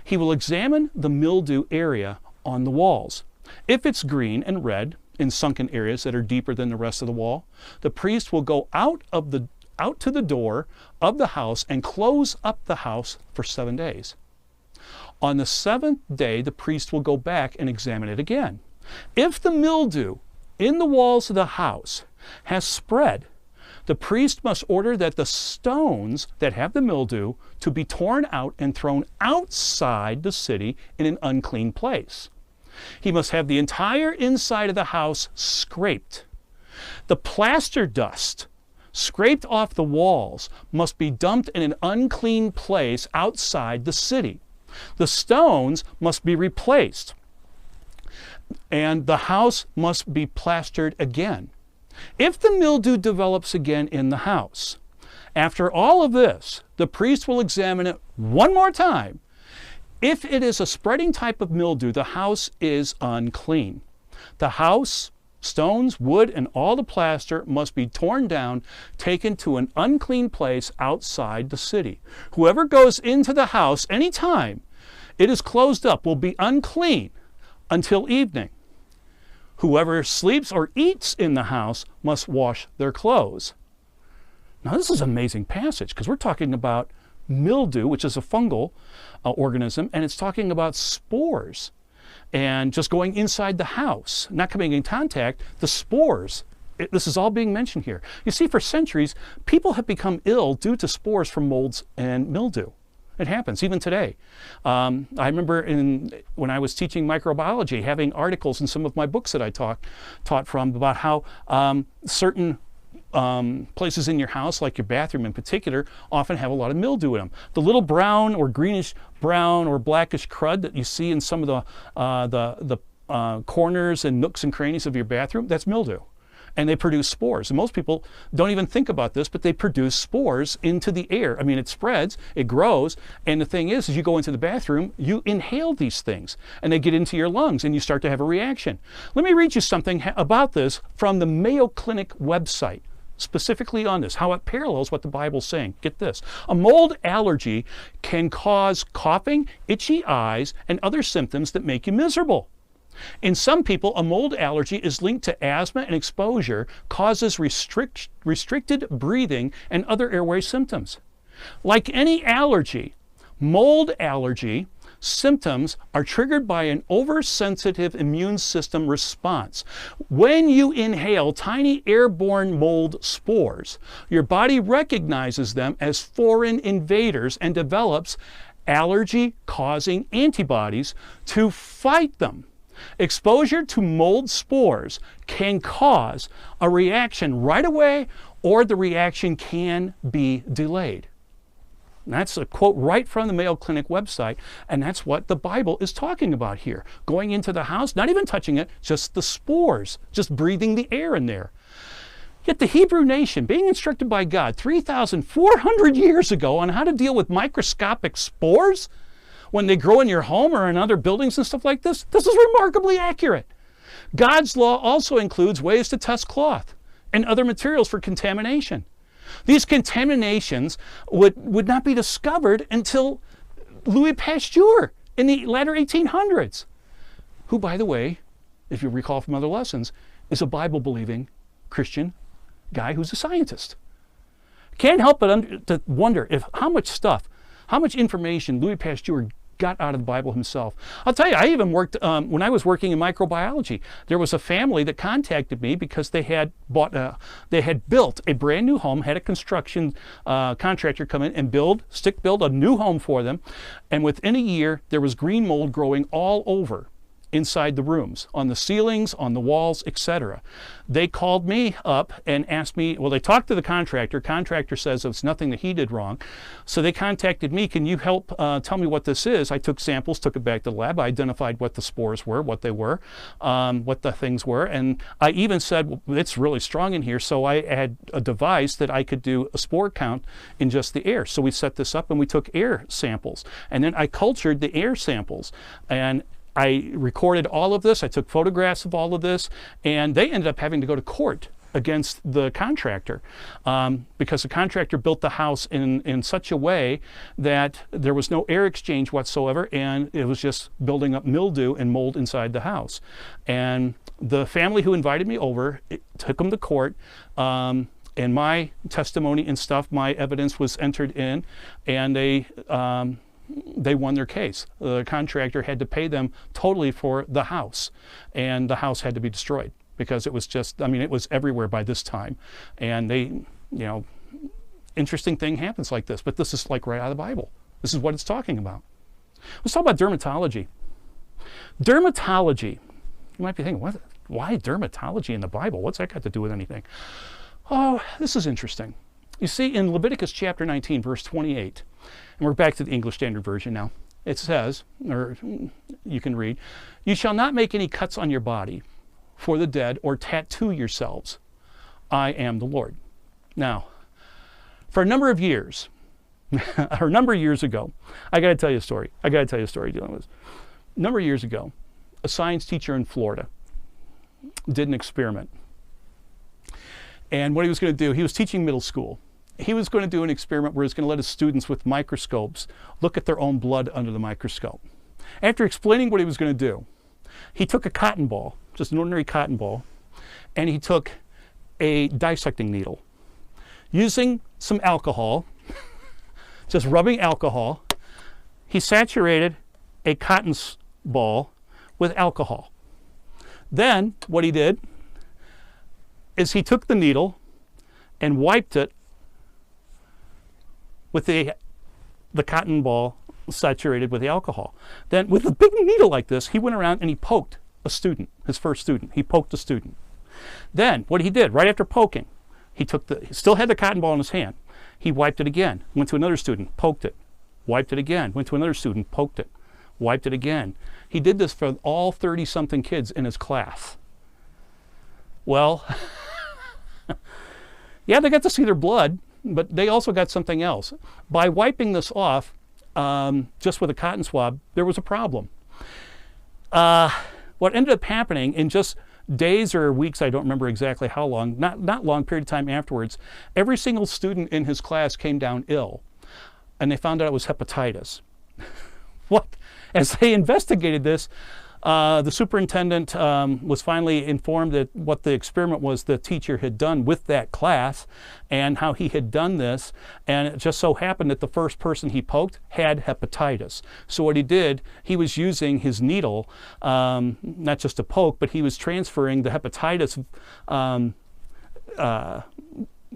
He will examine the mildew area on the walls. If it's green and red in sunken areas that are deeper than the rest of the wall, the priest will go out to the door of the house and close up the house for 7 days. On the 7th day, the priest will go back and examine it again. If the mildew in the walls of the house has spread, the priest must order that the stones that have the mildew to be torn out and thrown outside the city in an unclean place. He must have the entire inside of the house scraped. The plaster dust scraped off the walls must be dumped in an unclean place outside the city. The stones must be replaced, and the house must be plastered again. If the mildew develops again in the house, after all of this, the priest will examine it one more time. If it is a spreading type of mildew, the house is unclean. The house, stones, wood, and all the plaster must be torn down, taken to an unclean place outside the city. Whoever goes into the house any time it is closed up will be unclean until evening. Whoever sleeps or eats in the house must wash their clothes. Now this is an amazing passage because we're talking about mildew, which is a fungal organism, and it's talking about spores and just going inside the house, not coming in contact, the spores. This is all being mentioned here. You see, for centuries, people have become ill due to spores from molds and mildew. It happens, even today. I remember when I was teaching microbiology, having articles in some of my books that I taught from about how certain places in your house, like your bathroom in particular, often have a lot of mildew in them. The little brown or greenish brown or blackish crud that you see in some of the corners and nooks and crannies of your bathroom, that's mildew. And they produce spores. And most people don't even think about this, but they produce spores into the air. I mean, it spreads, it grows, and the thing is, as you go into the bathroom, you inhale these things, and they get into your lungs, and you start to have a reaction. Let me read you something about this from the Mayo Clinic website, specifically on this, how it parallels what the Bible's saying. Get this. A mold allergy can cause coughing, itchy eyes, and other symptoms that make you miserable. In some people, a mold allergy is linked to asthma, and exposure causes restricted breathing and other airway symptoms. Like any allergy, mold allergy symptoms are triggered by an oversensitive immune system response. When you inhale tiny airborne mold spores, your body recognizes them as foreign invaders and develops allergy-causing antibodies to fight them. Exposure to mold spores can cause a reaction right away, or the reaction can be delayed. And that's a quote right from the Mayo Clinic website, and that's what the Bible is talking about here. Going into the house, not even touching it, just the spores, just breathing the air in there. Yet the Hebrew nation, being instructed by God 3,400 years ago on how to deal with microscopic spores when they grow in your home or in other buildings and stuff like this is remarkably accurate. God's law also includes ways to test cloth and other materials for contamination. These contaminations would not be discovered until Louis Pasteur in the latter 1800s, who, by the way, if you recall from other lessons, is a Bible-believing Christian guy who's a scientist. Can't help but to wonder how much information Louis Pasteur got out of the Bible himself. I'll tell you, I even worked, when I was working in microbiology, there was a family that contacted me because they had built a brand new home, had a construction contractor come in and stick build a new home for them, and within a year there was green mold growing all over inside the rooms, on the ceilings, on the walls, etc. They called me up and asked me, well, they talked to the contractor. Contractor says it's nothing that he did wrong. So they contacted me, can you help tell me what this is? I took samples, took it back to the lab. I identified what the spores were, what they were, what the things were. And I even said, well, it's really strong in here. So I had a device that I could do a spore count in just the air. So we set this up and we took air samples. And then I cultured the air samples. And I recorded all of this, I took photographs of all of this, and they ended up having to go to court against the contractor because the contractor built the house in such a way that there was no air exchange whatsoever, and it was just building up mildew and mold inside the house. And the family who invited me over, took them to court, and my testimony and stuff, my evidence was entered in, and they won their case. The contractor had to pay them totally for the house, and the house had to be destroyed because it was just, I mean, it was everywhere by this time. And interesting thing happens like this, but this is like right out of the Bible. This is what it's talking about. Let's talk about dermatology. Dermatology, you might be thinking, why dermatology in the Bible? What's that got to do with anything? Oh, this is interesting. You see, in Leviticus chapter 19, verse 28, and we're back to the English Standard Version now, it says, or you can read, "You shall not make any cuts on your body for the dead or tattoo yourselves. I am the Lord." Now, for a number of years, or a number of years ago, I got to tell you a story. Dealing with this. A number of years ago, a science teacher in Florida did an experiment. And what he was going to do, he was teaching middle school. He was going to do an experiment where he was going to let his students with microscopes look at their own blood under the microscope. After explaining what he was going to do, he took a cotton ball, just an ordinary cotton ball, and he took a dissecting needle. Using some alcohol, just rubbing alcohol, he saturated a cotton ball with alcohol. Then what he did is he took the needle and wiped it with the cotton ball saturated with the alcohol. Then with a big needle like this, he went around and he poked a student, his first student. He poked a student. Then what he did, right after poking, he still had the cotton ball in his hand. He wiped it again, went to another student, poked it, wiped it again, went to another student, poked it, wiped it again. He did this for all 30-something kids in his class. Well, yeah, they got to see their blood, but they also got something else. By wiping this off, just with a cotton swab, there was a problem. What ended up happening in just days or weeks, I don't remember exactly how long, not long period of time afterwards, every single student in his class came down ill, and they found out it was hepatitis. What? As they investigated this, the superintendent was finally informed that what the experiment was the teacher had done with that class and how he had done this, and it just so happened that the first person he poked had hepatitis. So what he did, he was using his needle, not just to poke, but he was transferring the hepatitis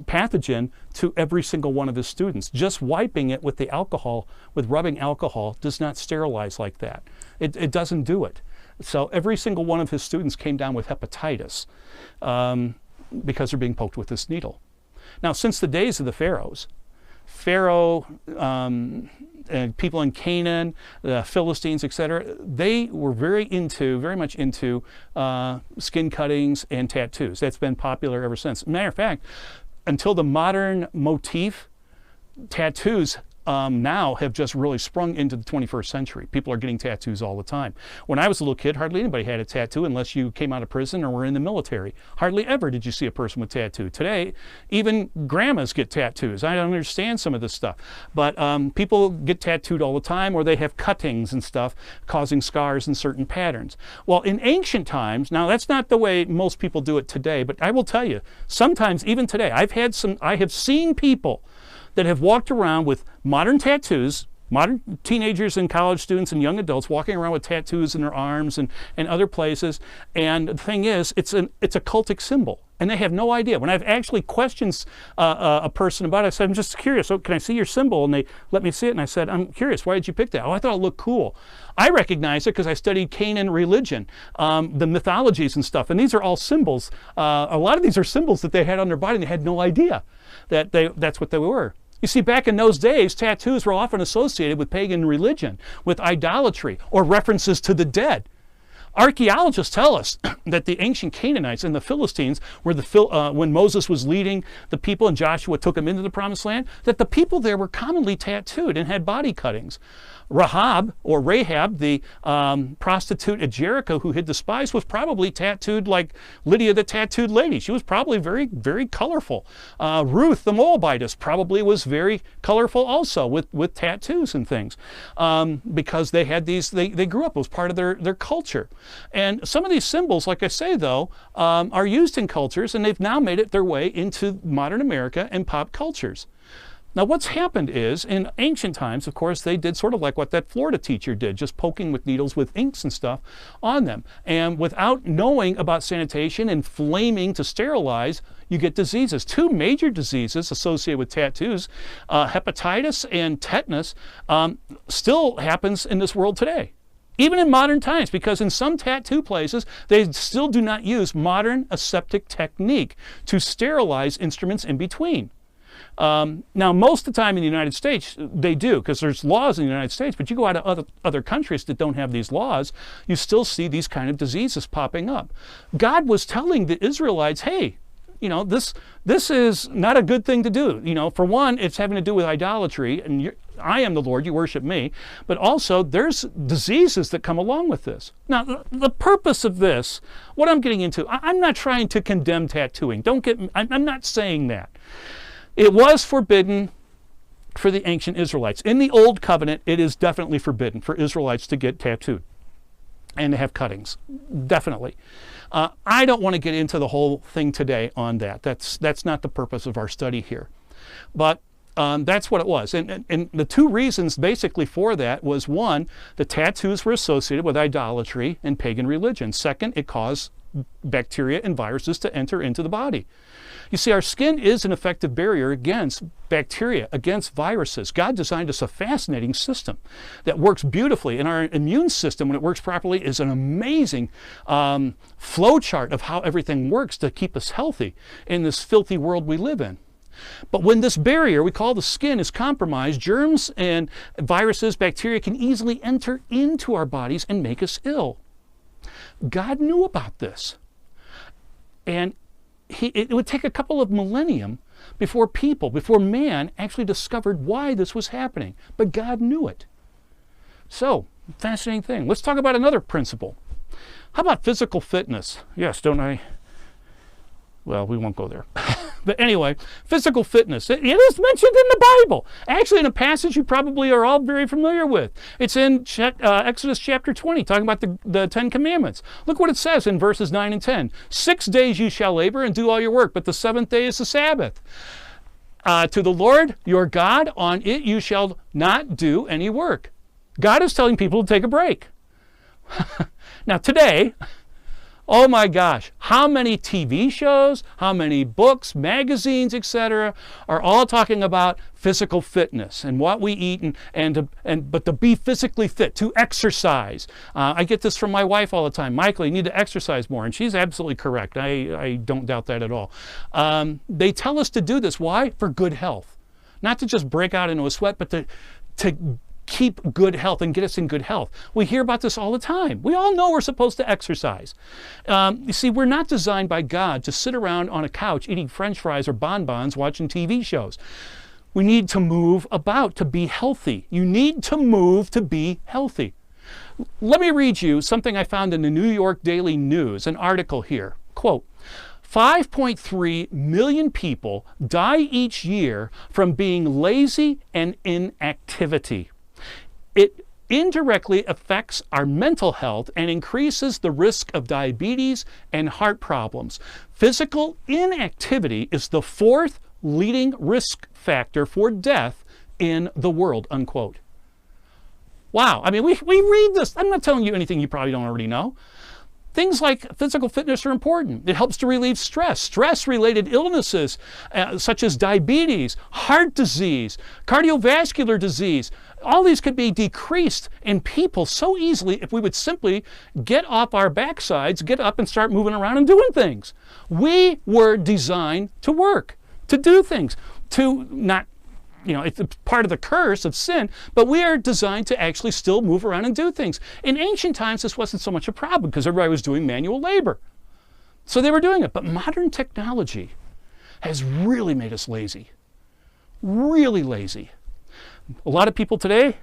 pathogen to every single one of his students. Just wiping it with the alcohol, with rubbing alcohol, does not sterilize like that. It doesn't do it. So every single one of his students came down with hepatitis because they're being poked with this needle. Now, since the days of the pharaohs, and people in Canaan, the Philistines, etc., they were very much into skin cuttings and tattoos. That's been popular ever since. Matter of fact, until the modern motif, tattoos now have just really sprung into the 21st century. People are getting tattoos all the time. When I was a little kid, hardly anybody had a tattoo unless you came out of prison or were in the military. Hardly ever did you see a person with a tattoo. Today, even grandmas get tattoos. I don't understand some of this stuff. But people get tattooed all the time, or they have cuttings and stuff causing scars in certain patterns. Well, in ancient times, now that's not the way most people do it today, but I will tell you, sometimes even today, I have seen people that have walked around with modern tattoos, modern teenagers and college students and young adults walking around with tattoos in their arms and other places. And the thing is, it's a cultic symbol, and they have no idea. When I've actually questioned a person about it, I said, I'm just curious, so can I see your symbol? And they let me see it, and I said, I'm curious, why did you pick that? Oh, I thought it looked cool. I recognize it because I studied Canaan religion, the mythologies and stuff, and these are all symbols. A lot of these are symbols that they had on their body, and they had no idea that that's what they were. You see, back in those days, tattoos were often associated with pagan religion, with idolatry, or references to the dead. Archaeologists tell us that the ancient Canaanites and the Philistines, when Moses was leading the people and Joshua took them into the Promised Land, that the people there were commonly tattooed and had body cuttings. Rahab, the prostitute at Jericho who hid the spies, was probably tattooed like Lydia the tattooed lady. She was probably very, very colorful. Ruth the Moabitess probably was very colorful also with tattoos and things because they had these, they grew up, it was part of their culture. And some of these symbols, like I say though, are used in cultures, and they've now made it their way into modern America and pop cultures. Now what's happened is, in ancient times, of course, they did sort of like what that Florida teacher did, just poking with needles with inks and stuff on them. And without knowing about sanitation and flaming to sterilize, you get diseases. Two major diseases associated with tattoos, hepatitis and tetanus, still happens in this world today. Even in modern times, because in some tattoo places, they still do not use modern aseptic technique to sterilize instruments in between. Now, most of the time in the United States, they do, because there's laws in the United States, but you go out to other countries that don't have these laws, you still see these kind of diseases popping up. God was telling the Israelites, hey, you know, this is not a good thing to do. You know, for one, it's having to do with idolatry, and I am the Lord, you worship me, but also there's diseases that come along with this. Now, the purpose of this, what I'm getting into, I'm not trying to condemn tattooing. I'm not saying that. It was forbidden for the ancient Israelites. In the Old Covenant, it is definitely forbidden for Israelites to get tattooed and to have cuttings, definitely. I don't want to get into the whole thing today on that. That's not the purpose of our study here. But that's what it was. And the two reasons basically for that was, one, the tattoos were associated with idolatry and pagan religion. Second, it caused bacteria and viruses to enter into the body. You see, our skin is an effective barrier against bacteria, against viruses. God designed us a fascinating system that works beautifully, and our immune system, when it works properly, is an amazing flow chart of how everything works to keep us healthy in this filthy world we live in. But when this barrier, we call the skin, is compromised, germs and viruses, bacteria can easily enter into our bodies and make us ill. God knew about this. And it would take a couple of millennium before man actually discovered why this was happening. But God knew it. So, fascinating thing. Let's talk about another principle. How about physical fitness? Yes, don't I? Well, we won't go there. But anyway, physical fitness. It is mentioned in the Bible. Actually, in a passage you probably are all very familiar with. It's in Exodus chapter 20, talking about the Ten Commandments. Look what it says in verses 9 and 10. 6 days you shall labor and do all your work, but the seventh day is the Sabbath. To the Lord your God, on it you shall not do any work. God is telling people to take a break. Now today, oh my gosh, How many TV shows, how many books, magazines, etc., are all talking about physical fitness and what we eat, but to be physically fit, to exercise. I get this from my wife all the time. Michael, you need to exercise more, and she's absolutely correct. I don't doubt that at all. They tell us to do this. Why? For good health. Not to just break out into a sweat, but to keep good health and get us in good health. We hear about this all the time. We all know we're supposed to exercise. You see, we're not designed by God to sit around on a couch eating French fries or bonbons watching TV shows. We need to move about to be healthy. You need to move to be healthy. Let me read you something I found in the New York Daily News, an article here. Quote, 5.3 million people die each year from being lazy and inactivity. It indirectly affects our mental health and increases the risk of diabetes and heart problems. Physical inactivity is the fourth leading risk factor for death in the world, unquote. Wow, I mean, we read this. I'm not telling you anything you probably don't already know. Things like physical fitness are important. It helps to relieve stress. Stress-related illnesses such as diabetes, heart disease, cardiovascular disease, all these could be decreased in people so easily if we would simply get off our backsides, get up and start moving around and doing things. We were designed to work, to do things, to not, it's part of the curse of sin, but we are designed to actually still move around and do things. In ancient times, this wasn't so much a problem because everybody was doing manual labor. So they were doing it. But modern technology has really made us lazy. Really lazy. A lot of people today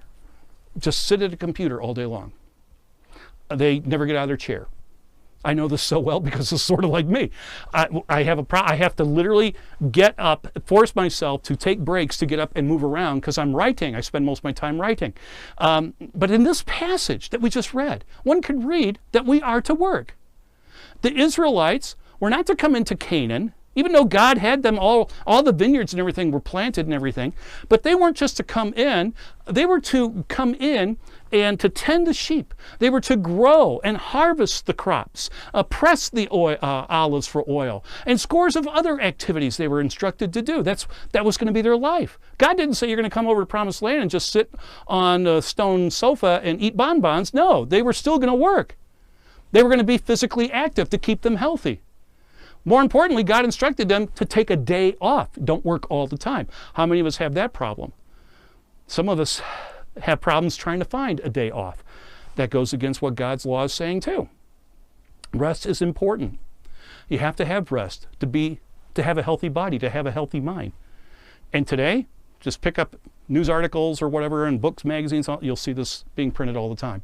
just sit at a computer all day long. They never get out of their chair. I know this so well because it's sort of like me. I have to literally get up, force myself to take breaks to get up and move around because I'm writing. I spend most of my time writing. But in this passage that we just read, one could read that we are to work. The Israelites were not to come into Canaan, even though God had them all the vineyards and everything were planted and everything, but they weren't just to come in, they were to come in and to tend the sheep. They were to grow and harvest the crops, press the olives for oil, and scores of other activities they were instructed to do. That was going to be their life. God didn't say you're going to come over to Promised Land and just sit on a stone sofa and eat bonbons. No, they were still going to work. They were going to be physically active to keep them healthy. More importantly, God instructed them to take a day off. Don't work all the time. How many of us have that problem? Some of us have problems trying to find a day off. That goes against what God's law is saying too. Rest is important. You have to have rest to have a healthy body, to have a healthy mind. And today, just pick up news articles or whatever and books, magazines, you'll see this being printed all the time.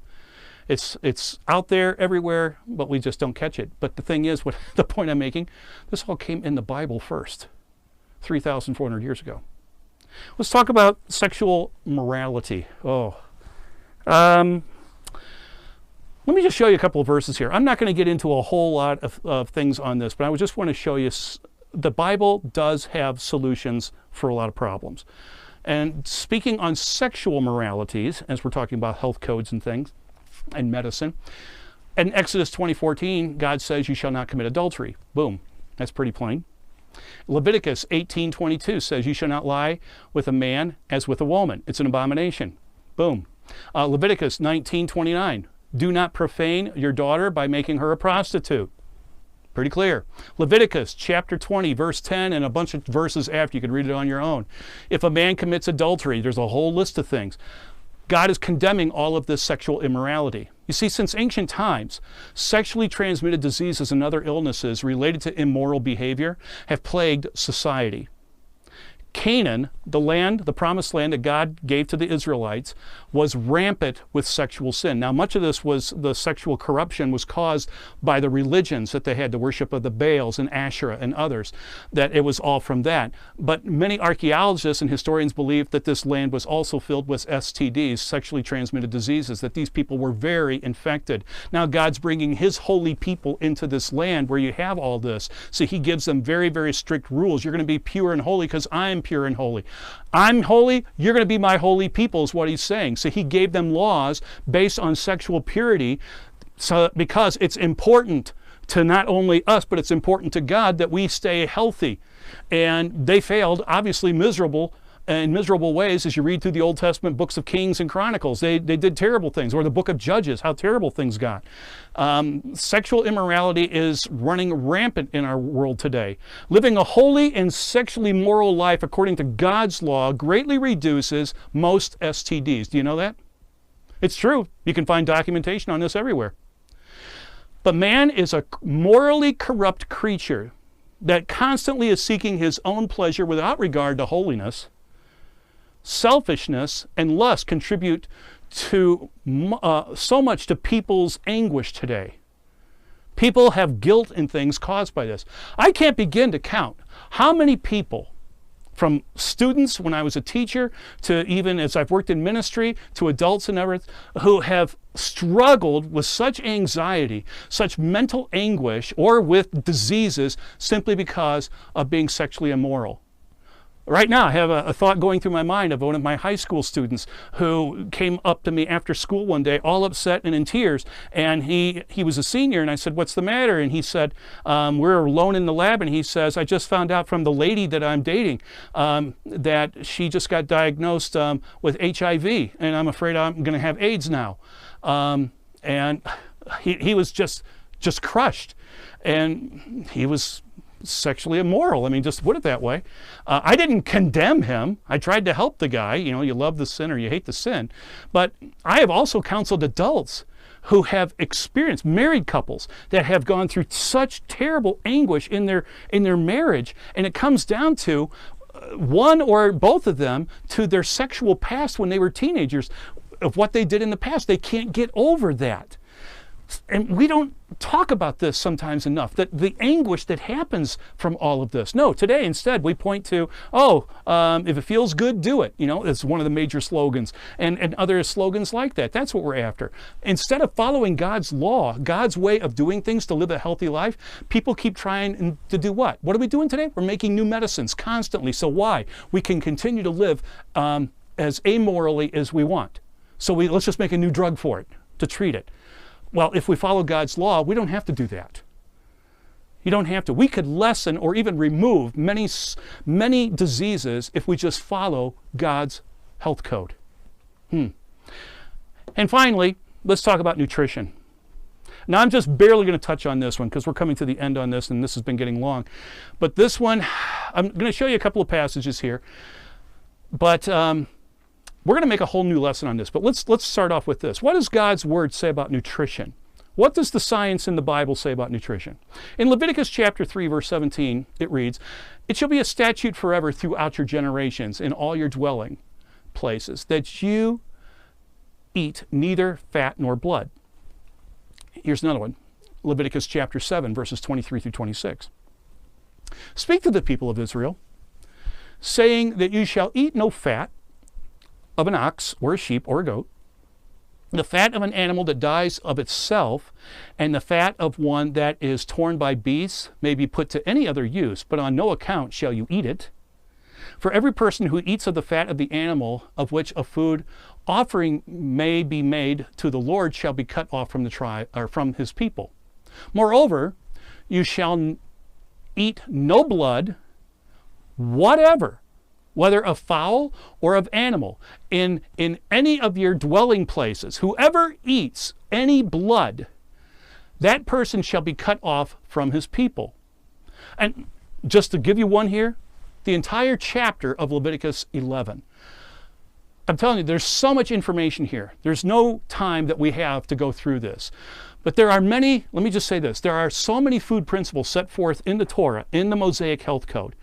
It's out there everywhere, but we just don't catch it. But the thing is, the point I'm making, this all came in the Bible first, 3,400 years ago. Let's talk about sexual morality. Let me just show you a couple of verses here. I'm not going to get into a whole lot of things on this, but I just want to show you the Bible does have solutions for a lot of problems. And speaking on sexual moralities, as we're talking about health codes and things, and medicine. In Exodus 20:14, God says, you shall not commit adultery. Boom. That's pretty plain. Leviticus 18:22 says, you shall not lie with a man as with a woman. It's an abomination. Boom. Leviticus 19:29, do not profane your daughter by making her a prostitute. Pretty clear. Leviticus chapter 20, verse 10, and a bunch of verses after. You can read it on your own. If a man commits adultery, there's a whole list of things. God is condemning all of this sexual immorality. You see, since ancient times, sexually transmitted diseases and other illnesses related to immoral behavior have plagued society. Canaan, the promised land that God gave to the Israelites, was rampant with sexual sin. Now, much of this the sexual corruption was caused by the religions that they had, the worship of the Baals and Asherah and others, that it was all from that. But many archaeologists and historians believe that this land was also filled with STDs, sexually transmitted diseases, that these people were very infected. Now, God's bringing His holy people into this land where you have all this. So He gives them very, very strict rules. You're going to be pure and holy because I'm pure and holy. I'm holy, you're going to be my holy people is what He's saying. So He gave them laws based on sexual purity because it's important to not only us, but it's important to God that we stay healthy. And they failed, obviously in miserable ways, as you read through the Old Testament books of Kings and Chronicles. They did terrible things, or the book of Judges, how terrible things got. Sexual immorality is running rampant in our world today. Living a holy and sexually moral life according to God's law greatly reduces most STDs. Do you know that? It's true. You can find documentation on this everywhere. But man is a morally corrupt creature that constantly is seeking his own pleasure without regard to holiness. Selfishness and lust contribute to so much to people's anguish today. People have guilt and things caused by this. I can't begin to count how many people, from students when I was a teacher to even as I've worked in ministry, to adults and everything, who have struggled with such anxiety, such mental anguish, or with diseases simply because of being sexually immoral. Right now, I have a thought going through my mind of one of my high school students who came up to me after school one day, all upset and in tears. And he was a senior, and I said, "What's the matter?" And he said, we're alone in the lab, and he says, "I just found out from the lady that I'm dating that she just got diagnosed with HIV, and I'm afraid I'm going to have AIDS now." And he was just crushed, and he was sexually immoral. I mean, just put it that way. I didn't condemn him. I tried to help the guy. You know, you love the sin or you hate the sin. But I have also counseled adults who have experienced, married couples that have gone through such terrible anguish in their marriage, and it comes down to one or both of them to their sexual past when they were teenagers, of what they did in the past. They can't get over that. And we don't talk about this sometimes enough, that the anguish that happens from all of this. No, today instead we point to, if it feels good, do it. You know, it's one of the major slogans, and other slogans like that. That's what we're after. Instead of following God's law, God's way of doing things to live a healthy life, people keep trying to do what? What are we doing today? We're making new medicines constantly. So why? We can continue to live as amorally as we want. So let's just make a new drug for it to treat it. Well, if we follow God's law, we don't have to do that. You don't have to. We could lessen or even remove many diseases if we just follow God's health code. And finally, let's talk about nutrition. Now, I'm just barely going to touch on this one because we're coming to the end on this, and this has been getting long. But this one, I'm going to show you a couple of passages here. But we're going to make a whole new lesson on this, but let's start off with this. What does God's word say about nutrition? What does the science in the Bible say about nutrition? In Leviticus chapter 3, verse 17, it reads, "It shall be a statute forever throughout your generations in all your dwelling places, that you eat neither fat nor blood." Here's another one. Leviticus chapter 7, verses 23 through 26. "Speak to the people of Israel, saying that you shall eat no fat of an ox or a sheep or a goat, the fat of an animal that dies of itself, and the fat of one that is torn by beasts may be put to any other use, but on no account shall you eat it. For every person who eats of the fat of the animal of which a food offering may be made to the Lord shall be cut off from the tribe or from his people. Moreover, you shall eat no blood whatever, whether of fowl or of animal, in any of your dwelling places. Whoever eats any blood, that person shall be cut off from his people." And just to give you one here, the entire chapter of Leviticus 11. I'm telling you, there's so much information here. There's no time that we have to go through this. But there are many, let me just say this, there are so many food principles set forth in the Torah, in the Mosaic Health Code,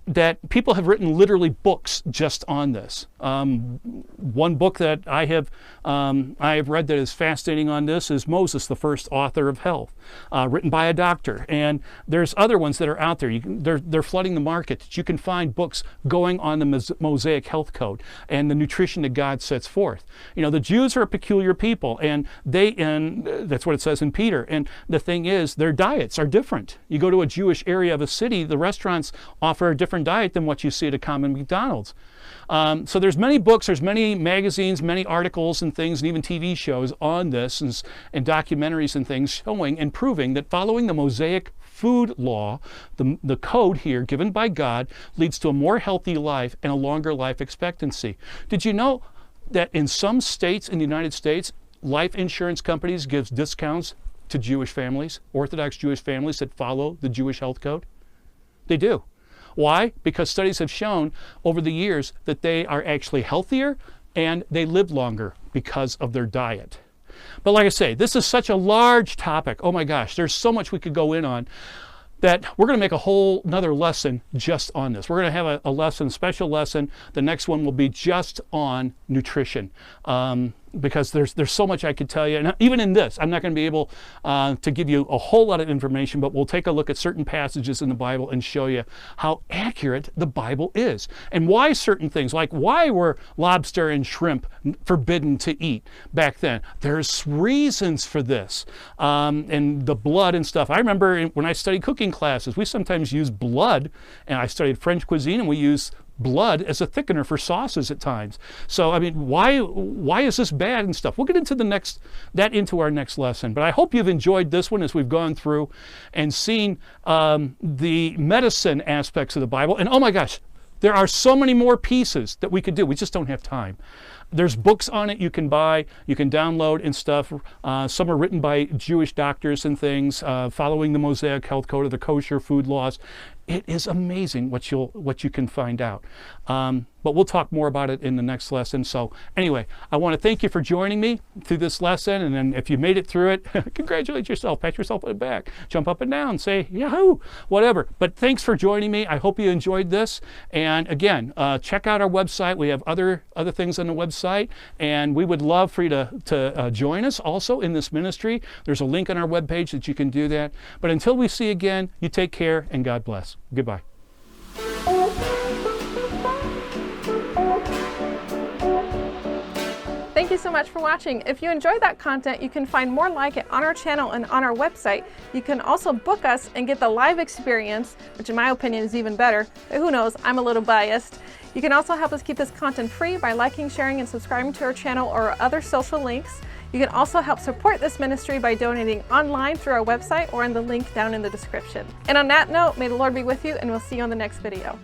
that people have written literally books just on this. One book that I have read that is fascinating on this is Moses, the first author of health, written by a doctor. And there's other ones that are out there. They're flooding the market. You can find books going on the Mosaic Health Code and the nutrition that God sets forth. You know, the Jews are a peculiar people, and that's what it says in Peter. And the thing is, their diets are different. You go to a Jewish area of a city, the restaurants offer a different different diet than what you see at a common McDonald's. So there's many books, there's many magazines, many articles and things, and even TV shows on this, and documentaries and things showing and proving that following the Mosaic food law, the code here given by God, leads to a more healthy life and a longer life expectancy. Did you know that in some states in the United States, life insurance companies give discounts to Jewish families, Orthodox Jewish families that follow the Jewish health code? They do. Why? Because studies have shown over the years that they are actually healthier and they live longer because of their diet. But like I say, this is such a large topic. Oh my gosh, there's so much we could go in on that we're going to make a whole another lesson just on this. We're going to have a lesson, special lesson. The next one will be just on nutrition. Because there's so much I could tell you. And even in this, I'm not going to be able to give you a whole lot of information, but we'll take a look at certain passages in the Bible and show you how accurate the Bible is. And why certain things, like why were lobster and shrimp forbidden to eat back then? There's reasons for this. And the blood and stuff. I remember when I studied cooking classes, we sometimes use blood, and I studied French cuisine, and we use blood as a thickener for sauces at times. So I mean, why is this bad and stuff? We'll get into into our next lesson. But I hope you've enjoyed this one as we've gone through and seen the medicine aspects of the Bible. And oh my gosh, there are so many more pieces that we could do. We just don't have time. There's books on it you can buy, you can download and stuff. Some are written by Jewish doctors and things, following the Mosaic health code or the kosher food laws. It is amazing what you can find out. But we'll talk more about it in the next lesson. So anyway, I want to thank you for joining me through this lesson. And then if you made it through it, congratulate yourself, pat yourself on the back, jump up and down, say yahoo, whatever. But thanks for joining me. I hope you enjoyed this. And again, check out our website. We have other things on the website, and we would love for you to join us also in this ministry. There's a link on our webpage that you can do that. But until we see again, you take care and God bless. Goodbye. Thank you so much for watching. If you enjoyed that content, you can find more like it on our channel and on our website. You can also book us and get the live experience, which in my opinion is even better. But who knows, I'm a little biased. You can also help us keep this content free by liking, sharing, and subscribing to our channel or our other social links. You can also help support this ministry by donating online through our website or in the link down in the description. And on that note, may the Lord be with you, and we'll see you on the next video.